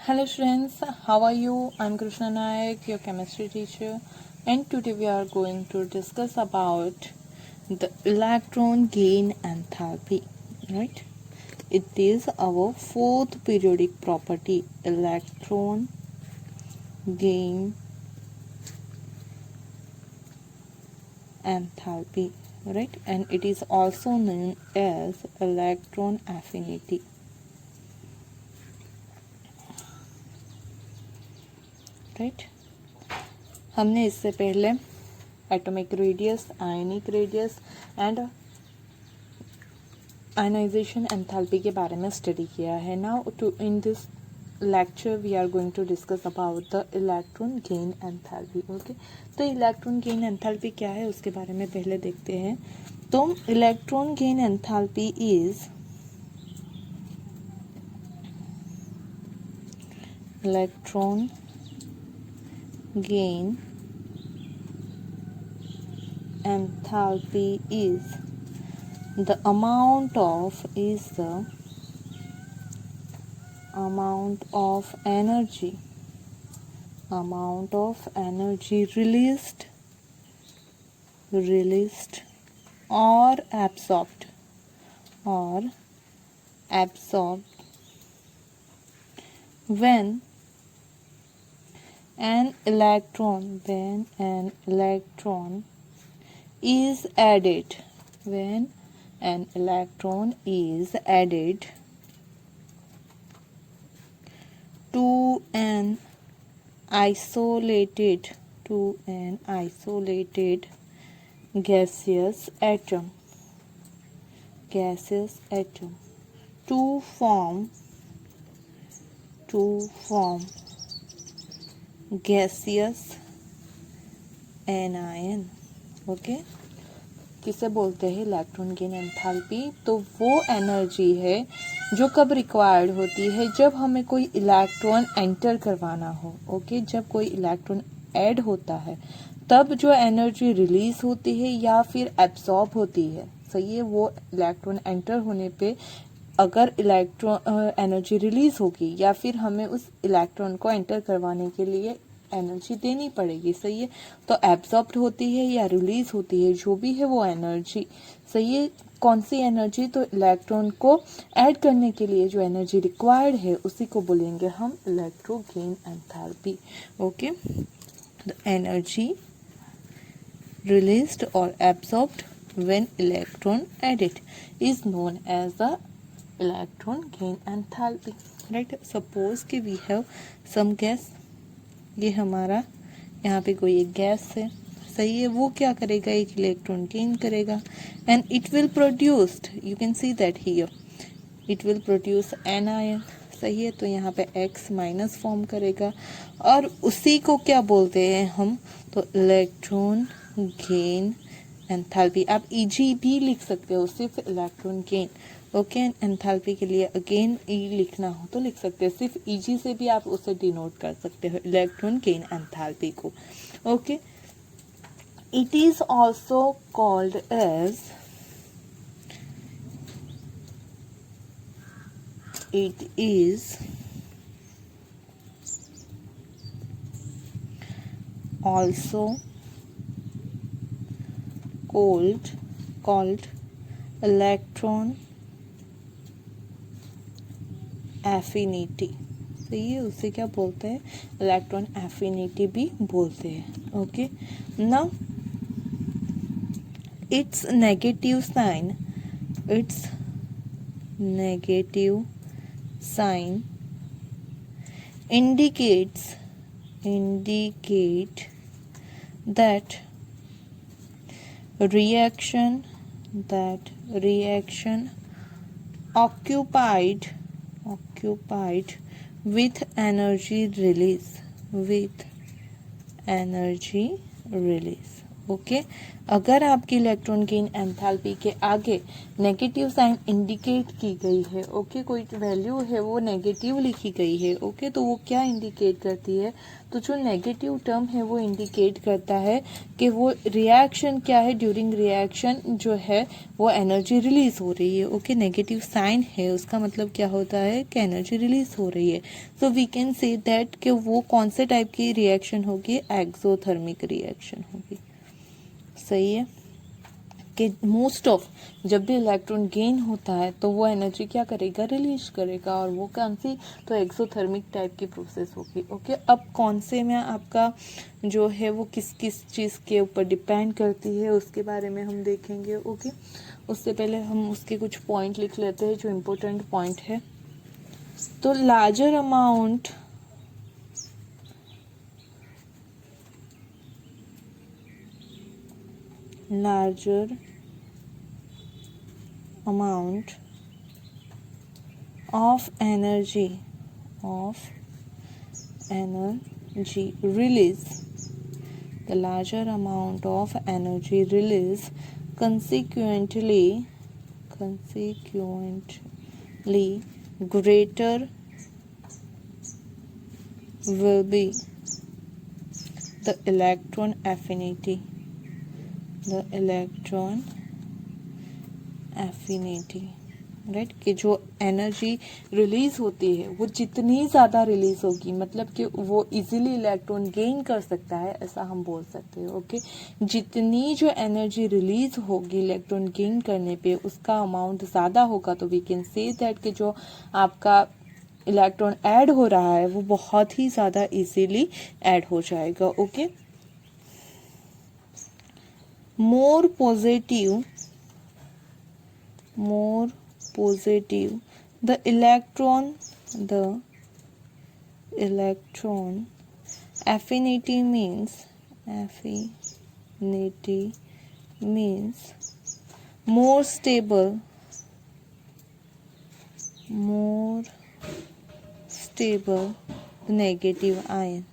Hello friends, how are you? I'm Krishna Nayak, your chemistry teacher, and today we are going to discuss about the electron gain enthalpy, right? It is our fourth periodic property, electron gain enthalpy, right? And it is also known as electron affinity. Right हमने इससे पहले atomic radius, ionic radius and ionization enthalpy के बारे में study किया है. Now to in this lecture we are going to discuss about the electron gain enthalpy. Okay, तो electron gain enthalpy क्या है उसके बारे में पहले देखते हैं. तो electron gain enthalpy is electron gain enthalpy is the amount of energy released or absorbed when an electron is added to an isolated gaseous atom to form gaseous anion. Okay, किसे बोलते हैं इलेक्ट्रॉन गेन एंथैल्पी? तो वो energy है जो कब required होती है, जब हमें कोई इलेक्ट्रॉन एंटर करवाना हो. ओके, जब कोई इलेक्ट्रॉन ऐड होता है तब जो एनर्जी रिलीज होती है या फिर एब्सॉर्ब होती है. सही है, वो इलेक्ट्रॉन एंटर होने पे अगर इलेक्ट्रॉन एनर्जी रिलीज होगी या फिर हमें उस इलेक्ट्रॉन को एंटर करवाने के लिए एनर्जी देनी पड़ेगी. सही है, तो एब्सॉर्ब्ड होती है या रिलीज होती है, जो भी है वो एनर्जी. सही है, कौन सी एनर्जी? तो इलेक्ट्रॉन को ऐड करने के लिए जो एनर्जी रिक्वायर्ड है उसी को बोलेंगे हम electro gain enthalpy. Okay, the energy released और absorbed when electron added is known as the electron gain enthalpy. right, suppose कि we have some gas. ये हमारा यहाँ पे कोई एक गैस है. सही है, वो क्या करेगा? एक इलेक्ट्रॉन गेन करेगा and it will produced, you can see that here, it will produce an ion. सही है, तो यहाँ पे एक्स माइनस फॉर्म करेगा और उसी को क्या बोलते हैं हम? तो इलेक्ट्रॉन गेन एंथैल्पी. आप ईजी भी लिख सकते हो, सिर्फ इलेक्ट्रॉन गेन. ओके, एंथैल्पी के लिए अगेन ई लिखना हो तो लिख सकते हैं. सिर्फ ईजी से भी आप उसे डिनोट कर सकते हो इलेक्ट्रॉन गेन एंथैल्पी को. Okay, it is also called as called electron affinity. सही है, उसे क्या बोलते हैं? इलेक्ट्रॉन एफिनिटी भी बोलते हैं. Okay, now it's negative sign indicate that reaction occupied with energy release. Okay अगर आपकी इलेक्ट्रॉन गेन एंथैल्पी के आगे नेगेटिव साइन इंडिकेट की गई है, ओके कोई वैल्यू है वो नेगेटिव लिखी गई है, ओके तो वो क्या इंडिकेट करती है, तो जो नेगेटिव टर्म है वो इंडिकेट करता है कि वो रिएक्शन क्या है, ड्यूरिंग रिएक्शन जो है वो एनर्जी रिलीज हो रही है। ओके नेगेटिव साइन है उसका मतलब क्या होता है कि एनर्जी रिलीज हो रही है। So we can say that कि वो कौन से टाइप की रिएक्शन होगी, एक्सोथर्मिक रिएक्शन होगी। सही है कि मोस्ट ऑफ जब भी इलेक्ट्रॉन गेन होता है तो वो एनर्जी क्या करेगा, रिलीज करेगा, और वो कौन सी, तो एक्सोथर्मिक टाइप की प्रोसेस होगी। ओके अब कौन से में आपका जो है वो किस किस चीज़ के ऊपर डिपेंड करती है उसके बारे में हम देखेंगे। ओके उससे पहले हम उसके कुछ पॉइंट लिख लेते हैं जो इम्पोर्टेंट पॉइंट है। तो larger amount of energy release, the larger amount of energy release consequently greater will be the electron affinity, right कि जो एनर्जी रिलीज होती है वो जितनी ज़्यादा रिलीज होगी, मतलब कि वो इजीली इलेक्ट्रॉन गेन कर सकता है, ऐसा हम बोल सकते हैं। ओके जितनी जो एनर्जी रिलीज होगी इलेक्ट्रॉन गेन करने पे उसका अमाउंट ज़्यादा होगा, तो वी कैन से दैट कि जो आपका इलेक्ट्रॉन ऐड हो रहा है वो बहुत ही ज़्यादा इजीली ऐड हो जाएगा। Okay more positive the electron affinity means more stable the negative ion,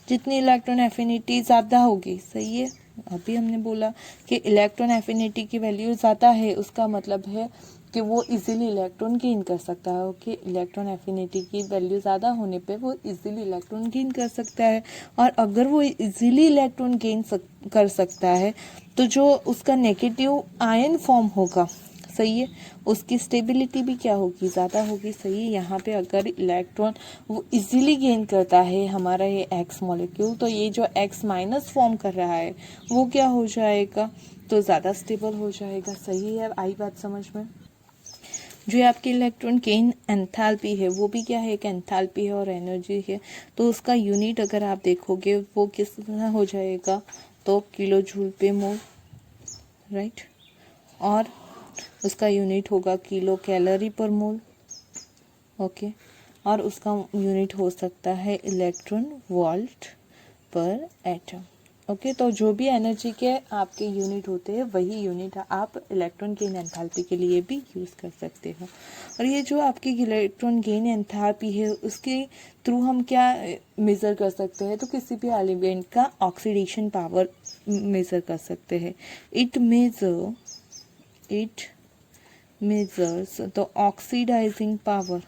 जितनी इलेक्ट्रॉन एफिनिटी ज़्यादा होगी। सही है अभी हमने बोला कि इलेक्ट्रॉन एफिनिटी की वैल्यू ज़्यादा है, उसका मतलब है कि वो इजीली इलेक्ट्रॉन गेन कर सकता है। ओके इलेक्ट्रॉन एफिनिटी की वैल्यू ज़्यादा होने पे वो इजीली इलेक्ट्रॉन गेन कर सकता है, और अगर वो इजीली इलेक्ट्रॉन गेन कर सकता है तो जो उसका नेगेटिव आयन फॉर्म होगा, सही है, उसकी स्टेबिलिटी भी क्या होगी, ज़्यादा होगी। सही है यहाँ पे अगर इलेक्ट्रॉन वो इजीली गेन करता है हमारा ये एक्स मॉलिक्यूल, तो ये जो एक्स माइनस फॉर्म कर रहा है वो क्या हो जाएगा, तो ज़्यादा स्टेबल हो जाएगा। सही है आई बात समझ में। जो आपकी इलेक्ट्रॉन गेन एंथैल्पी है वो भी क्या है, एक एंथैल्पी है और एनर्जी है, तो उसका यूनिट अगर आप देखोगे वो किस तरह हो जाएगा, तो किलो जूल पे मोल, राइट, और उसका यूनिट होगा किलो कैलोरी पर मोल। ओके और उसका यूनिट हो सकता है इलेक्ट्रॉन वोल्ट पर एटम। ओके तो जो भी एनर्जी के आपके यूनिट होते हैं वही यूनिट आप इलेक्ट्रॉन गेन एंथैल्पी के लिए भी यूज़ कर सकते हो। और ये जो आपकी इलेक्ट्रॉन गेन एंथैल्पी है उसके थ्रू हम क्या मेज़र कर सकते हैं, तो किसी भी एलिमेंट का ऑक्सीडेशन पावर मेज़र कर सकते हैं। It measures the oxidizing power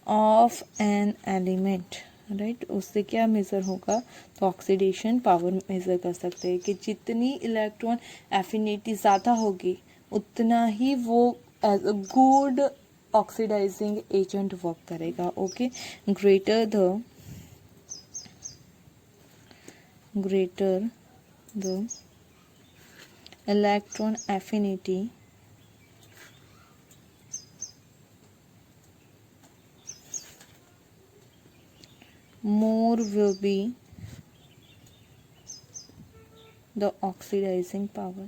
of an element, right उससे क्या मेज़र होगा, तो ऑक्सीडेशन पावर मेज़र कर सकते हैं कि जितनी इलेक्ट्रॉन एफिनिटी ज़्यादा होगी उतना ही वो as a good oxidising agent work करेगा। Okay greater the electron affinity, more will be the oxidizing power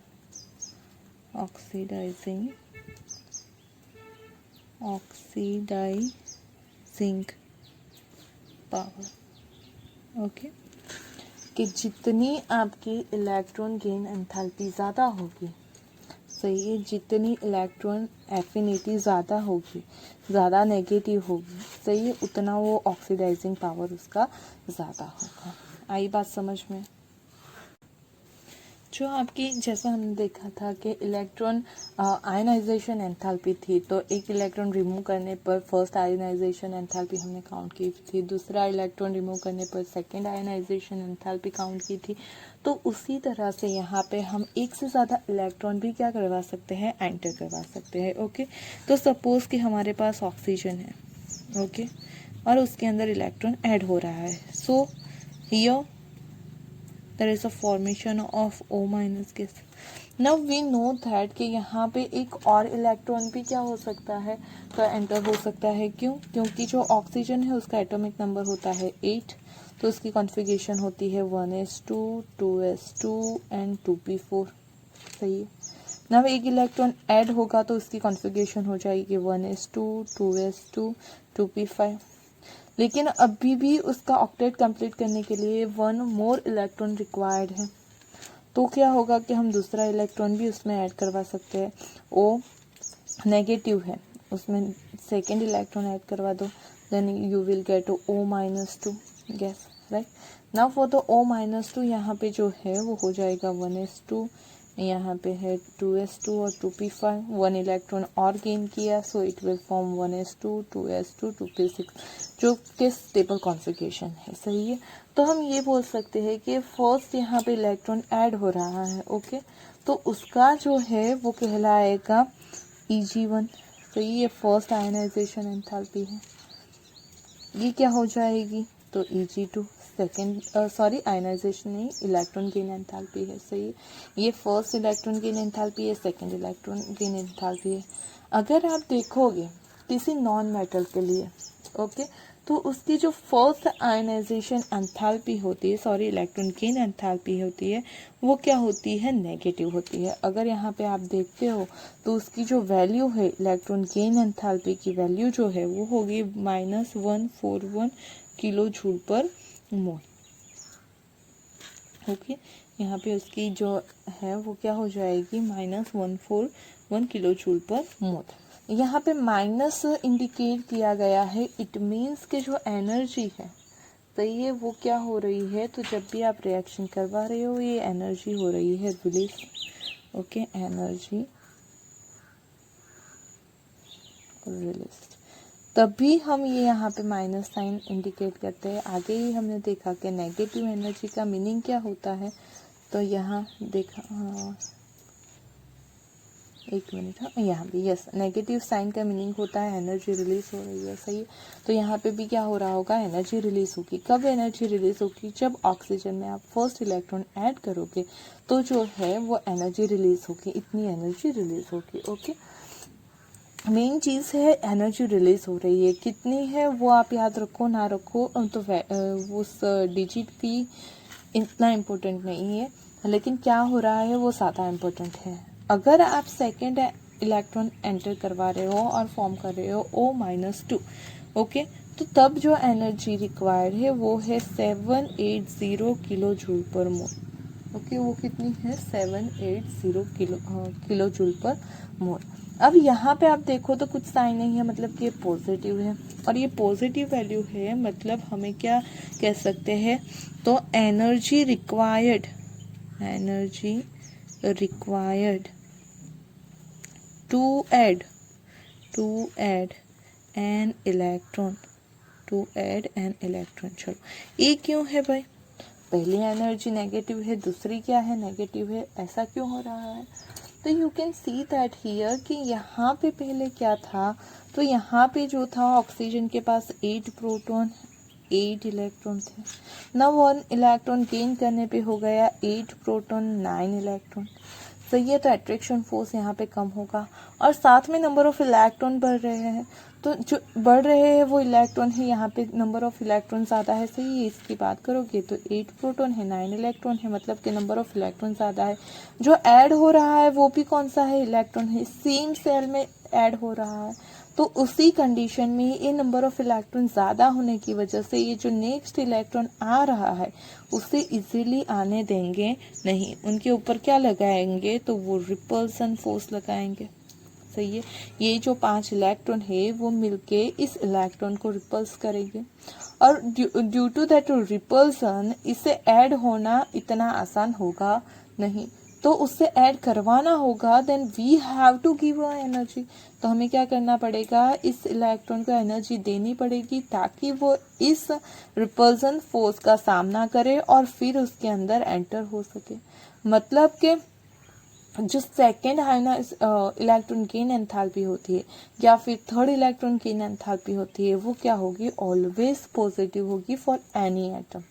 okay कि जितनी आपकी इलेक्ट्रॉन गेन एंथैल्पी ज़्यादा होगी सही है, जितनी इलेक्ट्रॉन एफिनिटी ज़्यादा होगी, ज़्यादा नेगेटिव होगी, सही है, उतना वो ऑक्सीडाइजिंग पावर उसका ज़्यादा होगा। आई बात समझ में? जो आपकी जैसा हमने देखा था कि इलेक्ट्रॉन आयनाइजेशन एंथैल्पी थी, तो एक इलेक्ट्रॉन रिमूव करने पर फर्स्ट आयनाइजेशन एंथैल्पी हमने काउंट की थी, दूसरा इलेक्ट्रॉन रिमूव करने पर सेकंड आयनाइजेशन एंथैल्पी काउंट की थी। तो उसी तरह से यहाँ पे हम एक से ज़्यादा इलेक्ट्रॉन भी क्या करवा सकते हैं, एंटर करवा सकते हैं। ओके, तो सपोज कि हमारे पास ऑक्सीजन है, ओके, और उसके अंदर इलेक्ट्रॉन ऐड हो रहा है। So here there is a formation of O minus gas. Now we know that कि यहाँ पे एक और इलेक्ट्रॉन भी क्या हो सकता है, तो एंटर हो सकता है। क्यों? क्योंकि जो ऑक्सीजन है उसका एटॉमिक नंबर होता है 8, तो उसकी कॉन्फ़िगरेशन होती है 1s2 2s2 एंड 2p4। सही है ना। एक इलेक्ट्रॉन ऐड होगा तो उसकी कॉन्फ़िगरेशन हो जाएगी 1s2 2s2 2p5। लेकिन अभी भी उसका ऑक्टेट कंप्लीट करने के लिए 1 मोर इलेक्ट्रॉन रिक्वायर्ड है। तो क्या होगा कि हम दूसरा इलेक्ट्रॉन भी उसमें ऐड करवा सकते हैं। ओ नेगेटिव है, उसमें सेकेंड इलेक्ट्रॉन ऐड करवा दो, then you will get O -2 gas, right. Now for the O-2 यहाँ पे जो है वो हो जाएगा 1s2, यहाँ पे है 2s2 और 2p5, 1 इलेक्ट्रॉन और गेन किया, so it will form 1s2 2s2 2p6, जो कि स्टेबल कॉन्फ़िगरेशन है। सही है, तो हम ये बोल सकते हैं कि फर्स्ट यहाँ पे इलेक्ट्रॉन ऐड हो रहा है, ओके, तो उसका जो है वो कहलाएगा Eg1। सही है, फर्स्ट आयनाइजेशन एंथैल्पी है, ये क्या हो जाएगी, तो Eg2 सेकेंड, सॉरी आयनाइजेशन नहीं, इलेक्ट्रॉन गेन एंथैल्पी है। सही है, ये फर्स्ट इलेक्ट्रॉन गेन एंथैल्पी है, सेकेंड इलेक्ट्रॉन गेन एंथैल्पी है। अगर आप देखोगे किसी नॉन मेटल के लिए, ओके, तो उसकी जो फर्स्ट आयनाइजेशन एंथैल्पी होती है, सॉरी इलेक्ट्रॉन गेन एंथैल्पी होती है, वो क्या होती है, नेगेटिव होती है। अगर यहाँ पे आप देखते हो तो उसकी जो वैल्यू है इलेक्ट्रॉन गेन एंथैल्पी की वैल्यू जो है वो होगी -141 किलो जूल पर मोल। ओके, यहाँ पे उसकी जो है वो क्या हो जाएगी, -141 किलो जूल पर मोल। यहाँ पे माइनस इंडिकेट किया गया है, इट मीन्स कि जो एनर्जी है, तो ये वो क्या हो रही है, तो जब भी आप रिएक्शन करवा रहे हो ये एनर्जी हो रही है रिलीज। ओके, एनर्जी रिलीज, तभी हम ये यहाँ पे माइनस साइन इंडिकेट करते हैं। आगे ही हमने देखा कि नेगेटिव एनर्जी का मीनिंग क्या होता है, तो यहाँ देखा, एक मिनट, हाँ यहाँ भी यस, नेगेटिव साइन का मीनिंग होता है एनर्जी रिलीज हो रही है। सही है, तो यहाँ पे भी क्या हो रहा होगा, एनर्जी रिलीज होगी। कब एनर्जी रिलीज होगी, जब ऑक्सीजन में आप फर्स्ट इलेक्ट्रॉन ऐड करोगे तो जो है वो एनर्जी रिलीज होगी, इतनी एनर्जी रिलीज होगी। ओके, मेन चीज़ है एनर्जी रिलीज हो रही है, कितनी है वो आप याद रखो ना रखो, तो उस डिजिट भी इतना इम्पोर्टेंट नहीं है, लेकिन क्या हो रहा है वो ज़्यादा इम्पोर्टेंट है। अगर आप सेकेंड इलेक्ट्रॉन एंटर करवा रहे हो और फॉर्म कर रहे हो O-2, ओके, तो तब जो एनर्जी रिक्वायर्ड है वो है 780 किलो जूल पर मोल। ओके, वो कितनी है, 780 किलो जूल पर मोल। अब यहाँ पे आप देखो तो कुछ साइन नहीं है, मतलब कि ये पॉजिटिव है, और ये पॉजिटिव वैल्यू है, मतलब हमें क्या कह सकते हैं, तो energy required to add an electron चलो, ये क्यों है भाई, पहली एनर्जी नेगेटिव है, दूसरी क्या है, नेगेटिव है, ऐसा क्यों हो रहा है। तो you can see that here कि यहाँ पे पहले क्या था, तो यहाँ पे जो था ऑक्सीजन के पास 8 प्रोटॉन 8 इलेक्ट्रॉन थे। ना 1 इलेक्ट्रॉन गेन करने पे हो गया 8 प्रोटॉन 9 इलेक्ट्रॉन। सही है, तो अट्रैक्शन फोर्स यहाँ पे कम होगा, और साथ में नंबर ऑफ इलेक्ट्रॉन बढ़ रहे हैं, तो जो बढ़ रहे हैं वो इलेक्ट्रॉन है, यहाँ पे नंबर ऑफ इलेक्ट्रॉन ज़्यादा है। सही है, इसकी बात करोगे तो 8 प्रोटॉन है 9 इलेक्ट्रॉन है, मतलब कि नंबर ऑफ इलेक्ट्रॉन ज़्यादा है। जो ऐड हो रहा है वो भी कौन सा है, इलेक्ट्रॉन है, सेम सेल में ऐड हो रहा है, तो उसी कंडीशन में ये नंबर ऑफ इलेक्ट्रॉन ज़्यादा होने की वजह से ये जो नेक्स्ट इलेक्ट्रॉन आ रहा है उसे इजीली आने देंगे नहीं, उनके ऊपर क्या लगाएंगे, तो वो रिपल्सन फोर्स लगाएंगे। सही है, ये जो 5 इलेक्ट्रॉन है वो मिलके इस इलेक्ट्रॉन को रिपल्स करेंगे और ड्यू टू दैट रिपल्सन इसे ऐड होना इतना आसान होगा नहीं, तो उससे ऐड करवाना होगा, then we have to give a energy. तो हमें क्या करना पड़ेगा, इस इलेक्ट्रॉन को एनर्जी देनी पड़ेगी ताकि वो इस रिपल्सन फोर्स का सामना करे और फिर उसके अंदर एंटर हो सके। मतलब कि जो सेकेंड इलेक्ट्रॉन गेन एंथैल्पी होती है या फिर थर्ड इलेक्ट्रॉन गेन एंथैल्पी होती है वो क्या होगी, ऑलवेज पॉजिटिव होगी फॉर एनी एटम।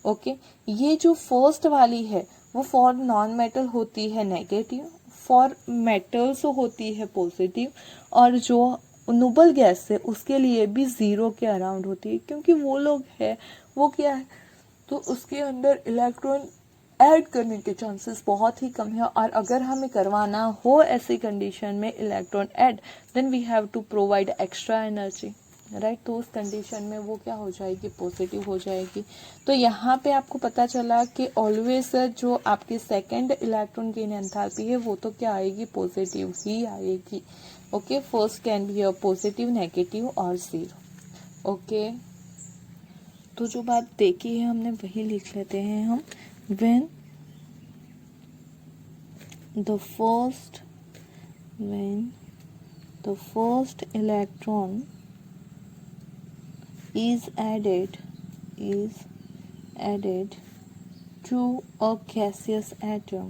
ओके, ये जो फर्स्ट वाली है वो फॉर नॉन मेटल होती है नेगेटिव, फॉर मेटल्स होती है पॉजिटिव, और जो नोबल गैस है उसके लिए भी 0 के अराउंड होती है, क्योंकि वो लोग है वो क्या है, तो उसके अंदर इलेक्ट्रॉन ऐड करने के चांसेस बहुत ही कम है। और अगर हमें करवाना हो ऐसी कंडीशन में electron add, then we have to provide extra energy, right. तो उस कंडीशन में वो क्या हो जाएगी, पॉजिटिव हो जाएगी। तो यहाँ पे आपको पता चला कि ऑलवेज जो आपकी सेकेंड इलेक्ट्रॉन गेन एंथैल्पी है वो तो क्या आएगी, पॉजिटिव ही आएगी। Okay, first can be a positive, negative और 0। ओके, तो जो बात देखी है हमने वही लिख लेते हैं हम। when the first electron is added to a gaseous atom,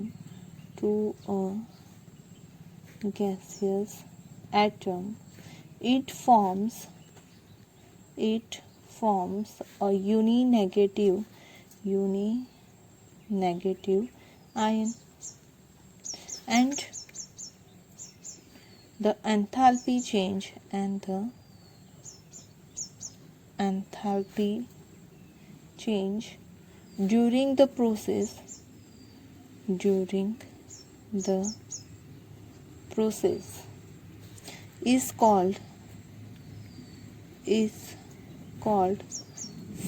it forms a uninegative ion, and the enthalpy change during the process is called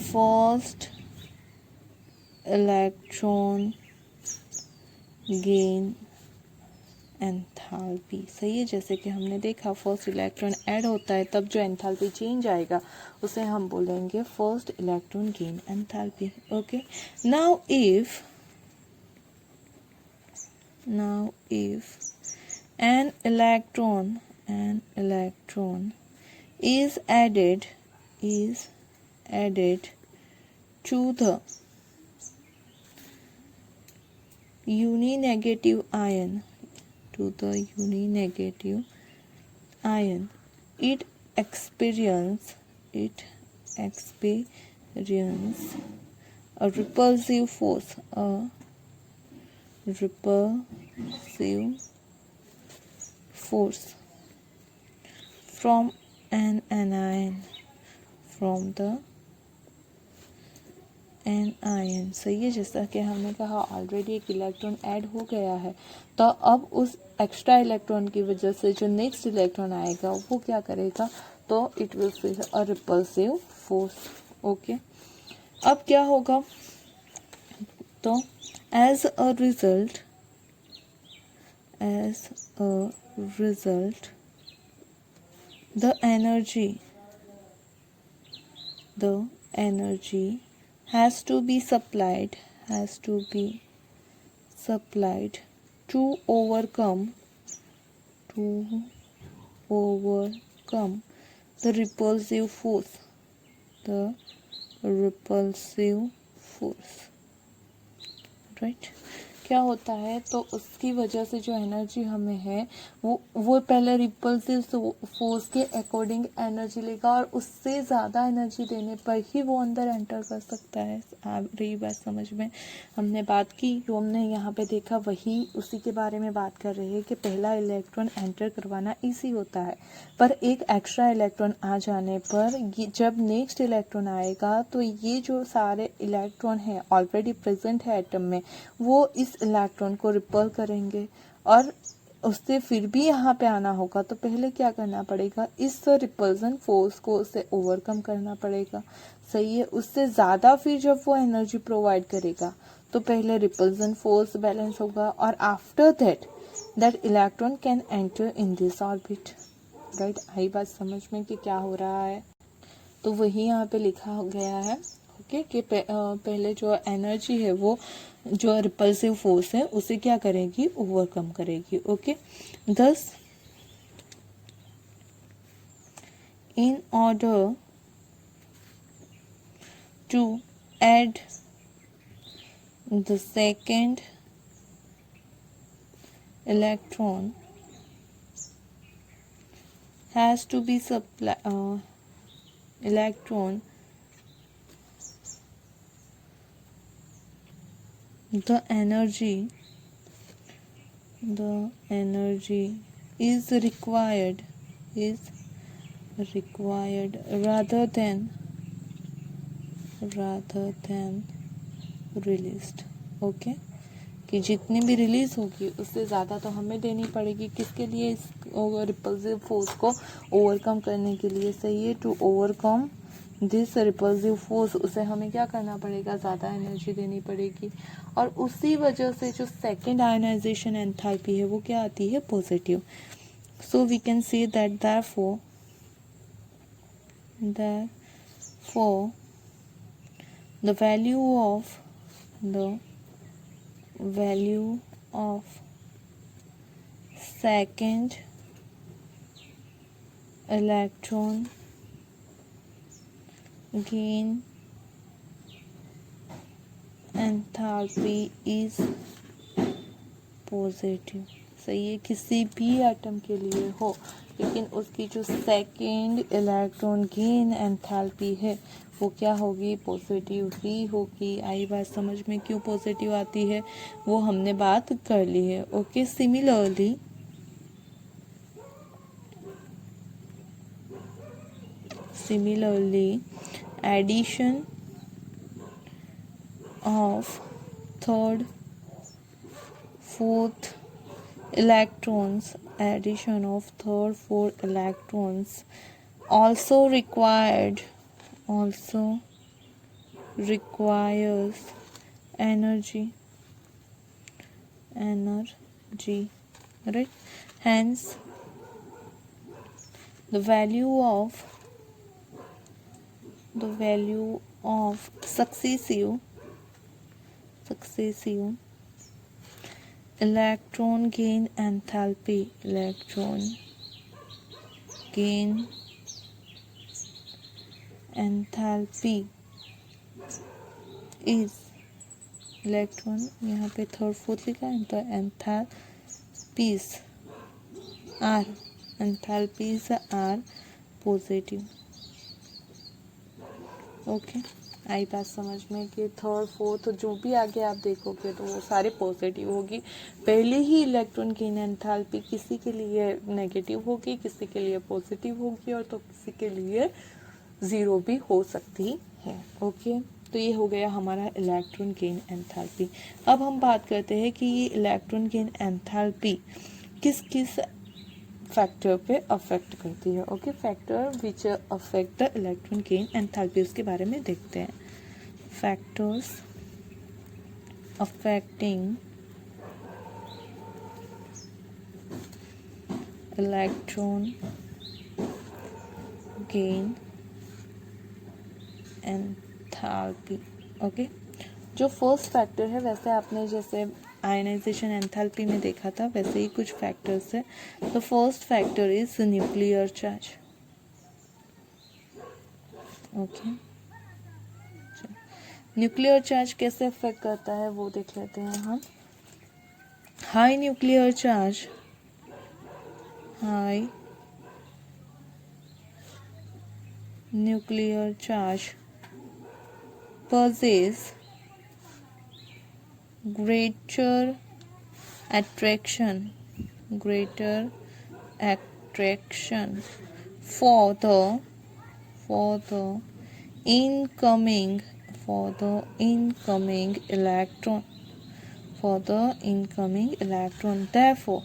first electron gain enthalpy. सही है, जैसे कि हमने देखा फर्स्ट इलेक्ट्रॉन ऐड होता है तब जो एंथैल्पी चेंज आएगा उसे हम बोलेंगे first electron gain enthalpy. Okay, now if an electron is added to the uninegative ion, it experience a repulsive force, from an anion, सही है, जैसा कि हमने कहा ऑलरेडी एक इलेक्ट्रॉन ऐड हो गया है, तो अब उस एक्स्ट्रा इलेक्ट्रॉन की वजह से जो नेक्स्ट इलेक्ट्रॉन आएगा वो क्या करेगा, तो it will feel a repulsive force. Okay, अब क्या होगा, तो as a result the energy has to be supplied to overcome the repulsive force, right. क्या होता है, तो उसकी वजह से जो एनर्जी हमें है वो पहले रिपल्सिव फोर्स के अकॉर्डिंग एनर्जी लेगा और उससे ज़्यादा एनर्जी देने पर ही वो अंदर एंटर कर सकता है। आ रही बात समझ में, हमने बात की जो हमने यहाँ पे देखा वही उसी के बारे में बात कर रहे हैं कि पहला इलेक्ट्रॉन एंटर करवाना इजी होता है, पर एक एक्स्ट्रा इलेक्ट्रॉन आ जाने पर जब नेक्स्ट इलेक्ट्रॉन आएगा तो ये जो सारे इलेक्ट्रॉन हैं ऑलरेडी प्रेजेंट है एटम में, वो इस इलेक्ट्रॉन को रिपल करेंगे और उससे फिर भी यहाँ पे आना होगा तो पहले क्या करना पड़ेगा, इस रिपल्सन फोर्स को उसे ओवरकम करना पड़ेगा। सही है, उससे ज़्यादा फिर जब वो एनर्जी प्रोवाइड करेगा तो पहले रिपल्सन फोर्स बैलेंस होगा और after that electron can enter in this orbit. Right, आई बात समझ में कि क्या हो रहा है। तो वही यहाँ पे लिखा गया है ओके कि पहले जो एनर्जी है वो जो रिपल्सिव फोर्स है उसे क्या करेगी, ओवरकम करेगी। Okay, thus in order to add the second electron has to be electron the energy is required rather than released। Okay, कि जितनी भी रिलीज होगी उससे ज़्यादा तो हमें देनी पड़ेगी, किसके लिए, इस रिपल्सिव फोर्स को ओवरकम करने के लिए। सही है, to overcome this repulsive force उसे हमें क्या करना पड़ेगा, ज़्यादा एनर्जी देनी पड़ेगी। और उसी वजह से जो सेकेंड आयनाइजेशन एंथैल्पी है वो क्या आती है, positive. So we can say that therefore the value of second electron gain enthalpy is positive. सही है, किसी भी एटम के लिए हो, लेकिन उसकी जो सेकेंड इलेक्ट्रॉन गेन एंथैल्पी है वो क्या होगी, पॉजिटिव ही होगी। आई बात समझ में, क्यों पॉजिटिव आती है वो हमने बात कर ली है। Okay, similarly addition of third fourth electrons also requires energy, right? Hence the value of successive electron gain enthalpy is electron, यहाँ पे थर्ड फोर्थ लिखा है तो एंथैल्पीज आर पॉजिटिव। ओके, आई बात समझ में कि थर्ड फोर्थ जो भी आगे आप देखोगे तो वो सारे पॉजिटिव होगी। पहले ही इलेक्ट्रॉन की एंथैल्पी किसी के लिए नेगेटिव होगी, किसी के लिए पॉजिटिव होगी और तो किसी के लिए ज़ीरो भी हो सकती है। ओके, तो ये हो गया हमारा इलेक्ट्रॉन गेन एंथैल्पी। अब हम बात करते हैं कि ये इलेक्ट्रॉन गेन एंथैल्पी किस किस फैक्टर पे अफेक्ट करती है। Okay, factor which affect the electron gain enthalpy, उसके बारे में देखते हैं। Factors affecting electron gain enthalpy. Okay, जो फर्स्ट फैक्टर है, वैसे आपने जैसे आयनाइजेशन एंथैल्पी में देखा था वैसे ही कुछ फैक्टर्स है। The first factor is nuclear charge. Okay, nuclear charge कैसे अफेक्ट करता है वो देख लेते हैं हम। High nuclear charge possess greater attraction for the incoming electron. Therefore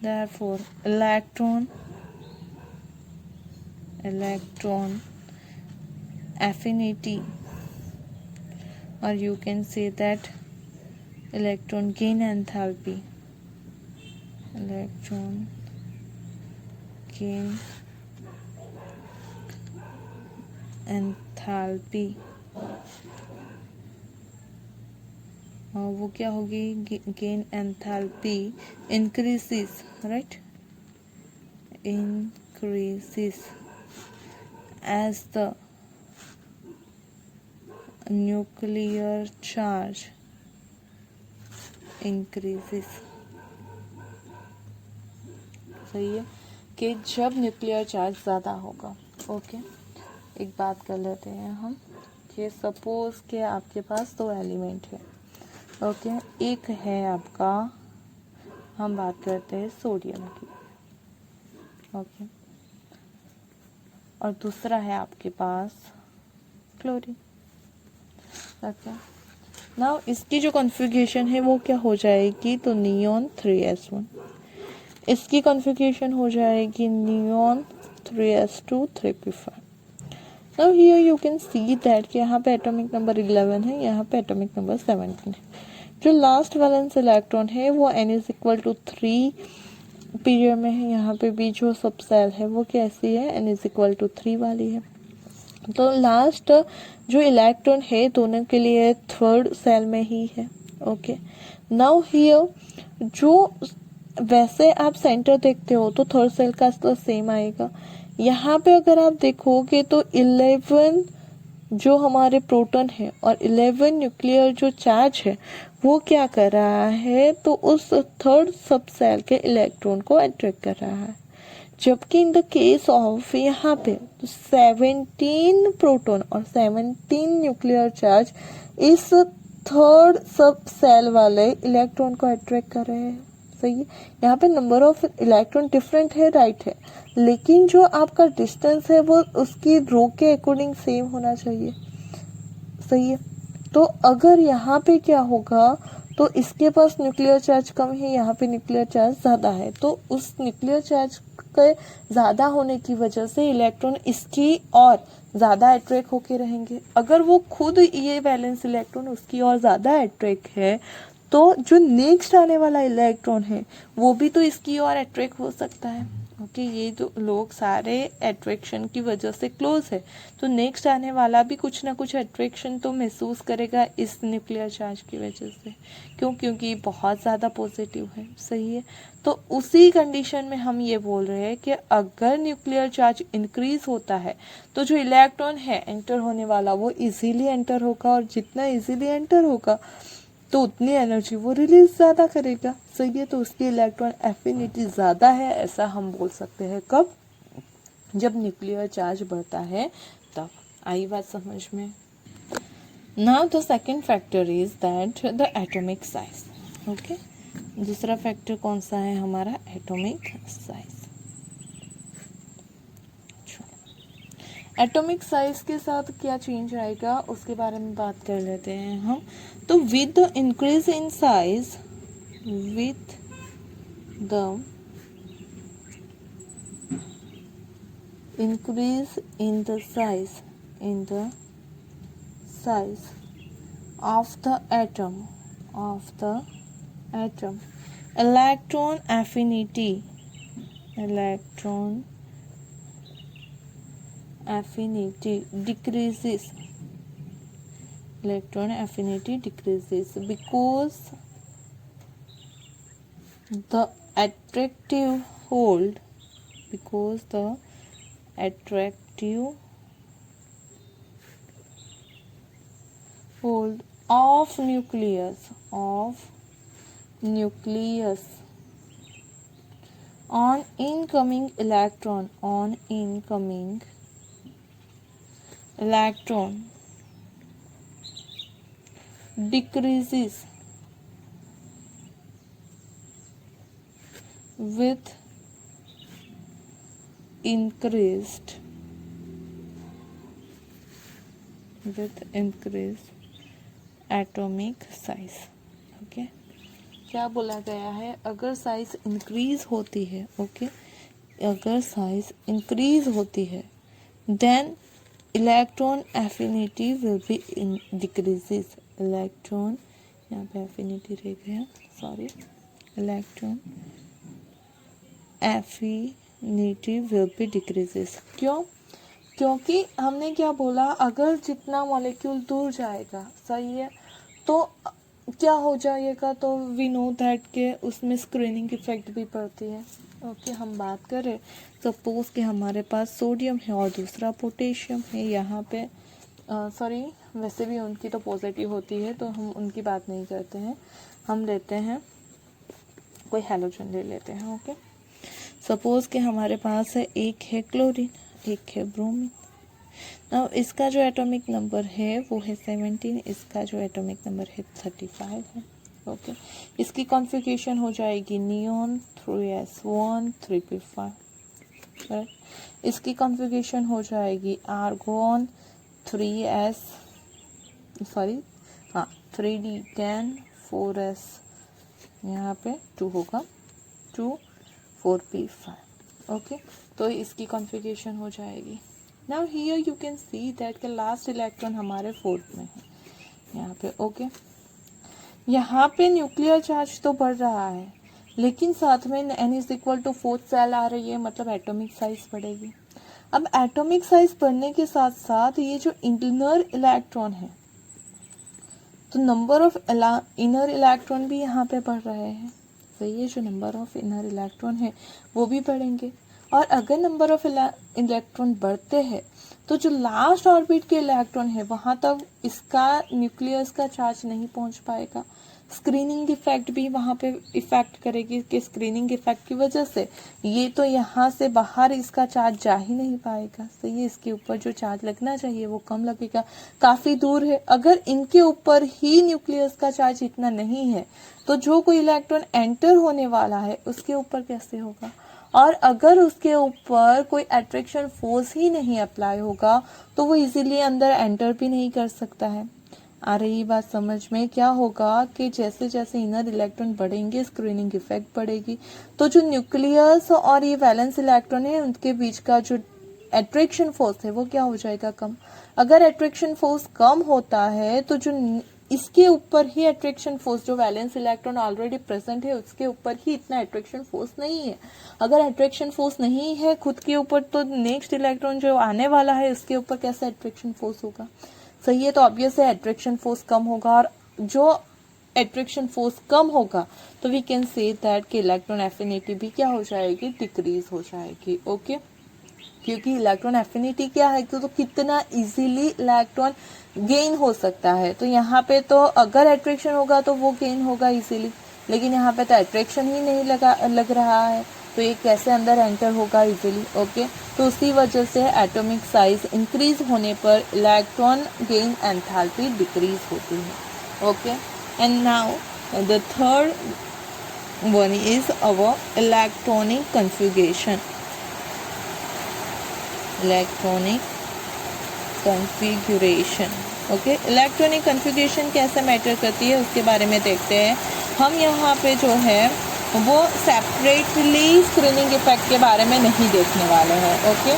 therefore electron affinity, or you can say that electron gain enthalpy, electron gain enthalpy, वो क्या होगी, gain enthalpy increases, right, increases as the nuclear charge increases. सही है कि जब nuclear charge ज़्यादा होगा. Okay, एक बात कर लेते हैं हम कि सपोज कि आपके पास दो एलिमेंट है. ओके, एक है आपका, हम बात करते हैं सोडियम की. ओके, और दूसरा है आपके पास क्लोरीन. ओके, नाउ इसकी जो कॉन्फ़िगरेशन है वो क्या हो जाएगी, तो नियॉन 3s1. इसकी कॉन्फ़िगरेशन हो जाएगी neon 3s2 3p5. Now here you can see that कि यहाँ पे एटॉमिक नंबर 11 है, यहाँ पे एटॉमिक नंबर 17 है. जो लास्ट वैलेंस इलेक्ट्रॉन है वो n=3 पीरियड में है. यहाँ पे भी जो सब सेल है वो कैसी है, n=3 वाली है. तो लास्ट जो इलेक्ट्रॉन है दोनों के लिए थर्ड सेल में ही है. ओके, नाउ हियर जो वैसे आप सेंटर देखते हो तो थर्ड सेल का तो सेम आएगा. यहाँ पे अगर आप देखोगे तो 11 जो हमारे प्रोटॉन है और 11 न्यूक्लियर जो चार्ज है वो क्या कर रहा है, तो उस थर्ड सब सेल के इलेक्ट्रॉन को अट्रैक्ट कर रहा है. जबकि इन द केस ऑफ यहाँ पे तो 17 प्रोटॉन और 17 न्यूक्लियर चार्ज इस थर्ड सब सेल वाले इलेक्ट्रॉन को अट्रैक्ट कर रहे हैं. सही है, यहाँ पे नंबर ऑफ इलेक्ट्रॉन डिफरेंट है, राइट है, लेकिन जो आपका डिस्टेंस है वो उसकी रो के अकॉर्डिंग सेम होना चाहिए. सही है, तो अगर यहाँ पे क्या होगा, तो इसके पास न्यूक्लियर चार्ज कम है, यहाँ पे न्यूक्लियर चार्ज ज़्यादा है, तो उस न्यूक्लियर चार्ज के ज़्यादा होने की वजह से इलेक्ट्रॉन इसकी और ज़्यादा अट्रैक्ट होके रहेंगे. अगर वो खुद ये वैलेंस इलेक्ट्रॉन उसकी और ज़्यादा अट्रैक्ट है तो जो नेक्स्ट आने वाला इलेक्ट्रॉन है वो भी तो इसकी और अट्रैक्ट हो सकता है. ओके, ये तो लोग सारे अट्रैक्शन की वजह से क्लोज है, तो नेक्स्ट आने वाला भी कुछ ना कुछ अट्रैक्शन तो महसूस करेगा इस न्यूक्लियर चार्ज की वजह से. क्यों, क्योंकि बहुत ज़्यादा पॉजिटिव है. सही है, तो उसी कंडीशन में हम ये बोल रहे हैं कि अगर न्यूक्लियर चार्ज इंक्रीज होता है तो जो इलेक्ट्रॉन है एंटर होने वाला वो इजीली एंटर होगा, और जितना इजीली एंटर होगा तो उतनी एनर्जी वो रिलीज ज़्यादा करेगा. सही है, तो उसकी इलेक्ट्रॉन एफिनिटी ज़्यादा है, ऐसा हम बोल सकते हैं. कब, जब न्यूक्लियर चार्ज बढ़ता है तब. आई बात समझ में. Now the second factor is that the atomic size. Okay, दूसरा फैक्टर कौन सा है हमारा, एटॉमिक साइज. एटॉमिक साइज के साथ क्या चेंज आएगा उसके बारे में बात कर लेते हैं हम. तो with the increase in size, with the increase in the size of the atom electron affinity decreases. Electron affinity decreases because the attractive hold of nucleus on incoming electron decreases with increased atomic size. Okay, क्या बोला गया है, अगर size increase होती है, okay, अगर size increase होती है then electron affinity will be decreases. Electron, यहाँ पे एफिनिटी रह गया, sorry, electron affinity will be decreases. क्यों? क्योंकि हमने क्या बोला, अगर जितना मॉलिक्यूल दूर जाएगा, सही है, तो क्या हो जाएगा, तो वी नो दैट के उसमें स्क्रीनिंग इफेक्ट भी पड़ती है। ओके, हम बात करें सपोज कि हमारे पास सोडियम है और दूसरा पोटेशियम है, यहाँ पे सॉरी, वैसे भी उनकी तो पॉजिटिव होती है तो हम उनकी बात नहीं करते हैं, हम लेते हैं कोई हैलोजन ले लेते हैं। ओके, सपोज कि हमारे पास है, एक है क्लोरीन, एक है ब्रोमीन। नाउ इसका जो एटॉमिक नंबर है वो है 17, इसका जो एटॉमिक नंबर है 35 है। ओके, इसकी कॉन्फ़िगरेशन हो जाएगी नियॉन 3s1 3p5, राइट। इसकी कॉन्फ़िगरेशन हो जाएगी आर्गोन 3d10 4s, यहाँ पे 2 होगा 2 4p5। ओके, तो इसकी कॉन्फ़िगरेशन हो जाएगी। Now here you can see that के लास्ट इलेक्ट्रॉन हमारे 4th में है यहाँ पे। ओके, यहाँ पे न्यूक्लियर चार्ज तो बढ़ रहा है, लेकिन साथ में n is equal to 4th shell आ रही है, मतलब एटॉमिक साइज बढ़ेगी। अब एटॉमिक साइज बढ़ने के साथ साथ ये जो इनर इलेक्ट्रॉन है, तो नंबर ऑफ इनर इलेक्ट्रॉन भी यहाँ पे बढ़ रहे हैं। तो ये जो नंबर ऑफ इनर इलेक्ट्रॉन है वो भी बढ़ेंगे, और अगर नंबर ऑफ इलेक्ट्रॉन बढ़ते हैं तो जो लास्ट ऑर्बिट के इलेक्ट्रॉन है वहां तक इसका न्यूक्लियस का चार्ज नहीं पहुंच पाएगा। स्क्रीनिंग इफेक्ट भी वहां पे इफेक्ट करेगी कि स्क्रीनिंग इफेक्ट की वजह से ये तो यहाँ से बाहर इसका चार्ज जा ही नहीं पाएगा। तो ये इसके ऊपर जो चार्ज लगना चाहिए वो कम लगेगा, काफी दूर है। अगर इनके ऊपर ही न्यूक्लियस का चार्ज इतना नहीं है तो जो कोई इलेक्ट्रॉन एंटर होने वाला है उसके ऊपर कैसे होगा, और अगर उसके ऊपर कोई अट्रैक्शन फोर्स ही नहीं अप्लाई होगा तो वो इजीली अंदर एंटर भी नहीं कर सकता है। आ रही बात समझ में? क्या होगा कि जैसे जैसे इनर इलेक्ट्रॉन बढ़ेंगे स्क्रीनिंग इफेक्ट बढ़ेगी, तो जो न्यूक्लियस और ये वैलेंस इलेक्ट्रॉन है उनके बीच का जो अट्रैक्शन फोर्स है वो क्या हो जाएगा, कम। अगर अट्रैक्शन फोर्स कम होता है तो जो इसके ऊपर ही अट्रैक्शन फोर्स, जो वैलेंस इलेक्ट्रॉन ऑलरेडी प्रेजेंट है उसके ऊपर ही इतना अट्रैक्शन फोर्स नहीं है। अगर अट्रैक्शन फोर्स नहीं है खुद के ऊपर तो नेक्स्ट इलेक्ट्रॉन जो आने वाला है उसके ऊपर कैसे अट्रैक्शन फोर्स होगा, सही है। तो ऑब्वियस है अट्रैक्शन फोर्स कम होगा, और जो अट्रैक्शन फोर्स कम होगा तो वी कैन से दैट कि इलेक्ट्रॉन एफिनिटी भी क्या हो जाएगी, डिक्रीज हो जाएगी। ओके, क्योंकि इलेक्ट्रॉन एफिनिटी क्या है, तो कितना इजीली इलेक्ट्रॉन गेन हो सकता है। तो यहाँ पे तो अगर अट्रैक्शन होगा तो वो गेन होगा इजीली, लेकिन यहाँ पे तो अट्रैक्शन ही नहीं लग रहा है, तो ये कैसे अंदर एंटर होगा इजीली। ओके, तो उसी वजह से एटॉमिक साइज इंक्रीज होने पर इलेक्ट्रॉन गेन एंथैल्पी डिक्रीज होती है। Okay, and now the third one is our electronic configuration. Electronic configuration, okay, electronic configuration कैसे मैटर करती है उसके बारे में देखते हैं। हम यहाँ पे जो है वो सेपरेटली स्क्रीनिंग इफेक्ट के बारे में नहीं देखने वाले हैं। ओके,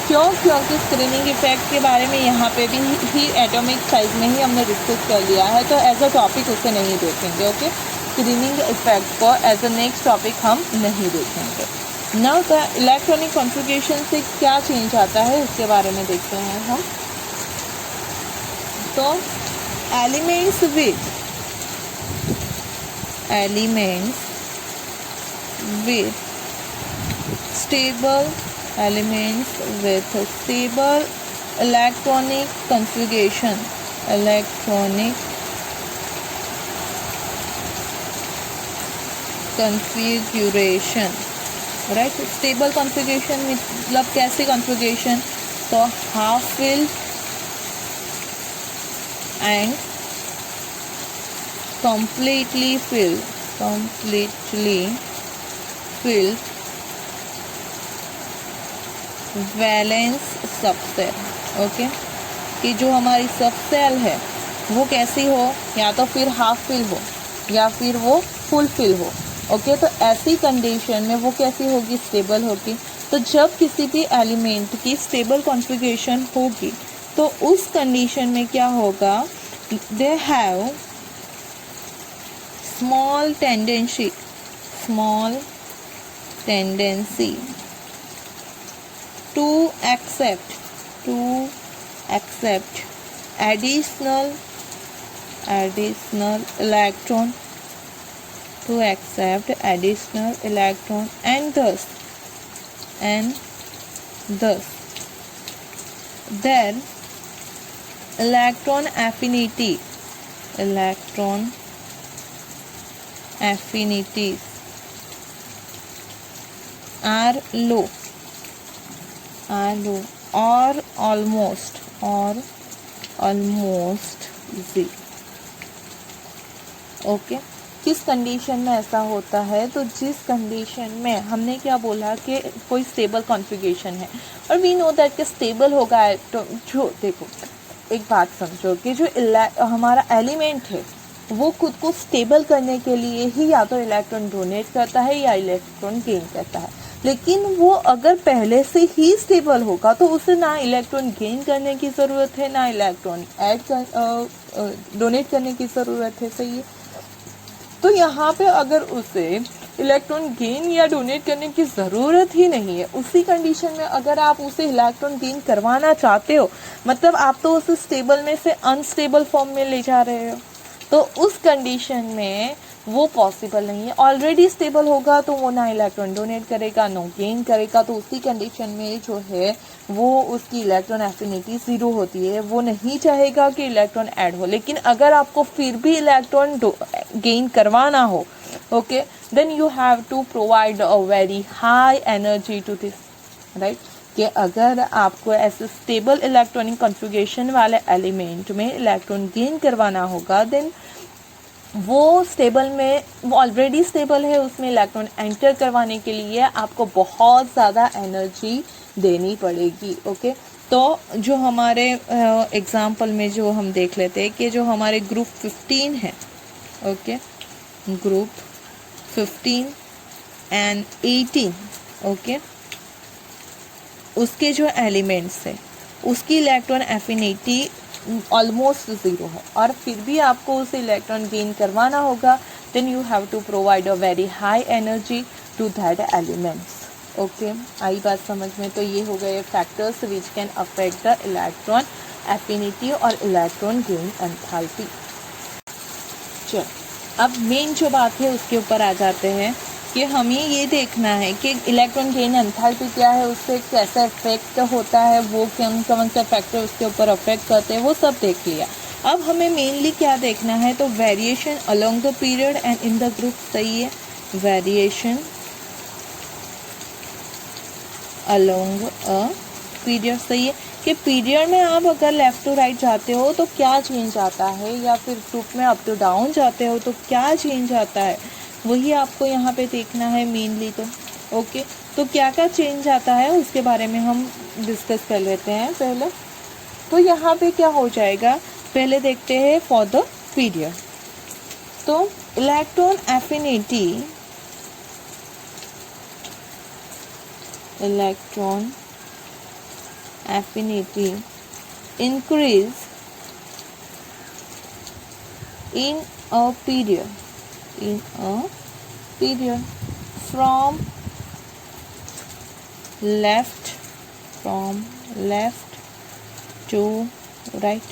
क्यों? क्योंकि स्क्रीनिंग इफेक्ट के बारे में यहाँ पे भी ही एटॉमिक साइज में ही हमने डिस्कस कर लिया है, तो एज अ टॉपिक उसे नहीं देखेंगे। ओके, स्क्रीनिंग इफेक्ट को एज अ नेक्स्ट टॉपिक हम नहीं देखेंगे। नाउ द इलेक्ट्रॉनिक कॉन्फ़िगरेशन से क्या चेंज आता है उसके बारे में देखते हैं हम। तो elements with stable elements with stable electronic configuration, right. Stable configuration मतलब कैसे कॉन्फ़िगरेशन, तो half filled and completely filled valence subshell. Okay, कि जो हमारी सबसेल है वो कैसी हो, या तो फिर हाफ फिल हो या फिर वो फुलफिल हो। ओके, तो ऐसी कंडीशन में वो कैसी होगी, स्टेबल होगी। तो जब किसी भी एलिमेंट की स्टेबल कॉन्फ़िगरेशन होगी तो उस कंडीशन में क्या होगा, they have small tendency to accept additional electron and thus their electron affinities are low or almost zero। Okay, किस कंडीशन में ऐसा होता है, तो जिस कंडीशन में हमने क्या बोला कि कोई स्टेबल कॉन्फ़िगरेशन है और वी नो दैट कि स्टेबल होगा। तो जो देखो एक बात समझो कि जो हमारा एलिमेंट है वो खुद को स्टेबल करने के लिए ही या तो इलेक्ट्रॉन डोनेट करता है या इलेक्ट्रॉन गेन करता है, लेकिन वो अगर पहले से ही स्टेबल होगा तो उसे ना इलेक्ट्रॉन गेन करने की ज़रूरत है, ना इलेक्ट्रॉन डोनेट करने की ज़रूरत है। सही है, तो यहाँ पे अगर उसे इलेक्ट्रॉन गेन या डोनेट करने की ज़रूरत ही नहीं है, उसी कंडीशन में अगर आप उसे इलेक्ट्रॉन गेन करवाना चाहते हो, मतलब आप तो उसे स्टेबल में से अनस्टेबल फॉर्म में ले जा रहे हो, तो उस कंडीशन में वो पॉसिबल नहीं है। ऑलरेडी स्टेबल होगा तो वो ना इलेक्ट्रॉन डोनेट करेगा, नो गेन करेगा, तो उसी कंडीशन में जो है वो उसकी इलेक्ट्रॉन एफिनिटी ज़ीरो होती है, वो नहीं चाहेगा कि इलेक्ट्रॉन ऐड हो। लेकिन अगर आपको फिर भी इलेक्ट्रॉन गेन करवाना हो, okay, then you have to provide a very high energy to this, right, कि अगर आपको ऐसे स्टेबल इलेक्ट्रॉनिक कॉन्फ़िगरेशन वाले एलिमेंट में इलेक्ट्रॉन गेन करवाना होगा, देन वो स्टेबल में, वो ऑलरेडी स्टेबल है, उसमें इलेक्ट्रॉन एंटर करवाने के लिए आपको बहुत ज़्यादा एनर्जी देनी पड़ेगी। ओके, तो जो हमारे एग्जाम्पल में जो हम देख लेते हैं कि जो हमारे ग्रुप 15 है, ओके, ग्रुप 15 एंड 18, ओके, उसके जो एलिमेंट्स है उसकी इलेक्ट्रॉन एफिनिटी ऑलमोस्ट ज़ीरो है और फिर भी आपको उसे इलेक्ट्रॉन गेन करवाना होगा, then you have to provide a very high energy to that elements. Okay, आई बात समझ में? तो ये हो गए factors which can affect the electron affinity और इलेक्ट्रॉन गेन एंथैल्पी। चलो, अब मेन जो बात है उसके ऊपर आ जाते हैं कि हमें ये देखना है कि इलेक्ट्रॉन गेन एंथैल्पी क्या है, उससे कैसा इफेक्ट होता है, वो कौन से फैक्टर उसके ऊपर अफेक्ट करते हैं, वो सब देख लिया। अब हमें मेनली क्या देखना है, तो variation along the period and in the group. सही है, वेरिएशन अलोंग अ पीरियड। सही है कि पीरियड में आप अगर लेफ़्ट टू राइट जाते हो तो क्या चेंज आता है, या फिर ग्रुप में अप टू डाउन जाते हो तो क्या चेंज आता है, वही आपको यहाँ पे देखना है मेनली। तो ओके, तो क्या क्या चेंज आता है उसके बारे में हम डिस्कस कर लेते हैं पहले। तो यहाँ पे क्या हो जाएगा, पहले देखते हैं फॉर द पीरियड। तो electron affinity increase in a period from left to right,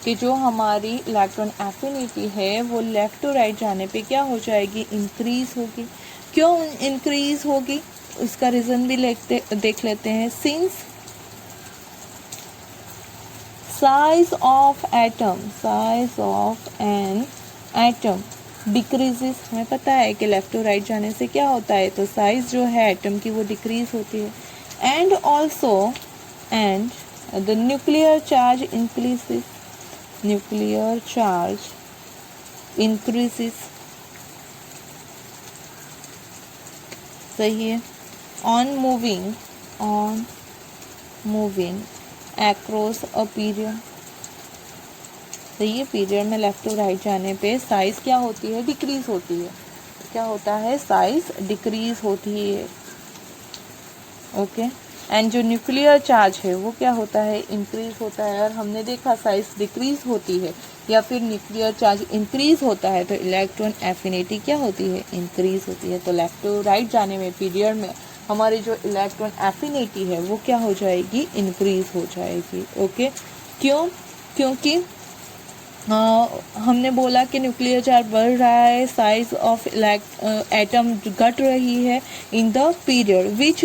कि जो हमारी इलेक्ट्रॉन एफिनिटी है वो लेफ्ट टू राइट जाने पे क्या हो जाएगी, इंक्रीज होगी। क्यों इंक्रीज होगी, उसका रीज़न भी देख लेते हैं। Since size of an atom decreases, हमें पता है कि लेफ्ट टू राइट जाने से क्या होता है, तो साइज जो है एटम की वो डिक्रीज होती है। And also the nuclear charge increases, सही है, on moving across a period, सही है। पीरियड में लेफ्ट टू राइट जाने पे साइज क्या होती है, डिक्रीज होती है। क्या होता है, साइज डिक्रीज होती है। ओके, एंड जो न्यूक्लियर चार्ज है वो क्या होता है, इंक्रीज होता है। और हमने देखा साइज डिक्रीज होती है या फिर न्यूक्लियर चार्ज इंक्रीज होता है तो इलेक्ट्रॉन एफिनिटी क्या होती है, इंक्रीज होती है। तो लेफ्ट टू राइट जाने में पीरियड में हमारी जो इलेक्ट्रॉन एफिनिटी है वो क्या हो जाएगी, इंक्रीज हो जाएगी। ओके, क्यों, क्योंकि हमने बोला कि न्यूक्लियर चार्ज बढ़ रहा है, साइज ऑफ एटम घट रही है in the period which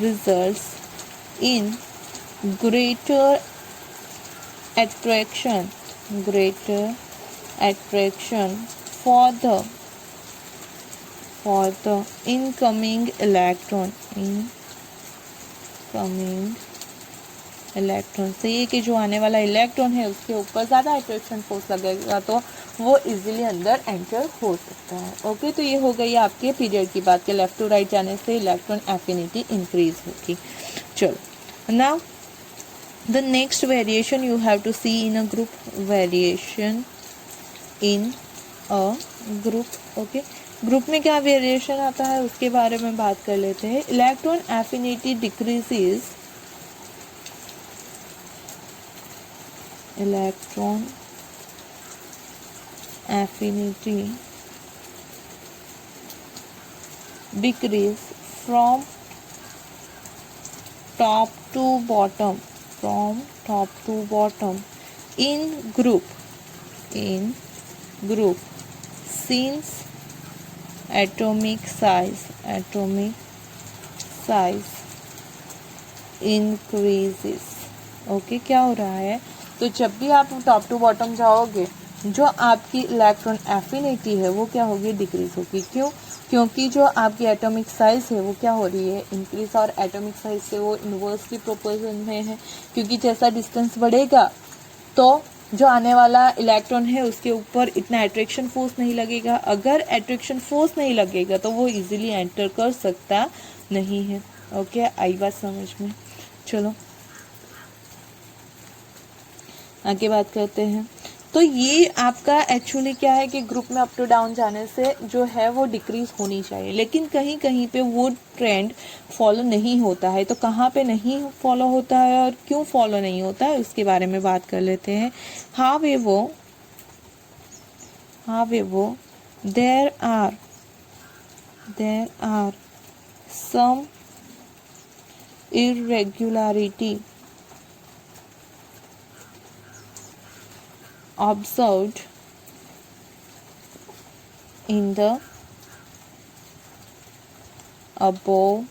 results in greater attraction for the incoming electron से ये कि जो आने वाला इलेक्ट्रॉन है उसके ऊपर ज़्यादा अट्रैक्शन फोर्स लगेगा तो वो इजीली अंदर एंटर हो सकता है। ओके, तो ये हो गई आपके पीरियड की बात कि लेफ्ट टू राइट जाने से इलेक्ट्रॉन एफिनिटी इंक्रीज होगी। चलो, now the next variation you have to see in a group, variation in a group. Okay, group में क्या वेरिएशन आता है उसके बारे में बात कर लेते हैं। Electron affinity decreases, electron affinity decrease from top to bottom in group since atomic size increases। Okay, क्या हो रहा है, तो जब भी आप टॉप टू बॉटम जाओगे जो आपकी इलेक्ट्रॉन एफिनिटी है वो क्या होगी, डिक्रीज होगी। क्यों, क्योंकि जो आपकी एटॉमिक साइज है वो क्या हो रही है, इंक्रीज। और एटॉमिक साइज से वो इन्वर्सली प्रोपोर्शन में है, क्योंकि जैसा डिस्टेंस बढ़ेगा तो जो आने वाला इलेक्ट्रॉन है उसके ऊपर इतना अट्रैक्शन फोर्स नहीं लगेगा। अगर अट्रैक्शन फोर्स नहीं लगेगा तो वो इजीली एंटर कर सकता नहीं है। ओके, आई बात समझ में। चलो आगे बात करते हैं। तो ये आपका एक्चुअली क्या है कि ग्रुप में अप टू डाउन जाने से जो है वो डिक्रीज होनी चाहिए, लेकिन कहीं कहीं पे वो ट्रेंड फॉलो नहीं होता है। तो कहाँ पे नहीं फॉलो होता है और क्यों फॉलो नहीं होता है उसके बारे में बात कर लेते हैं। However, there are some irregularity observed in the above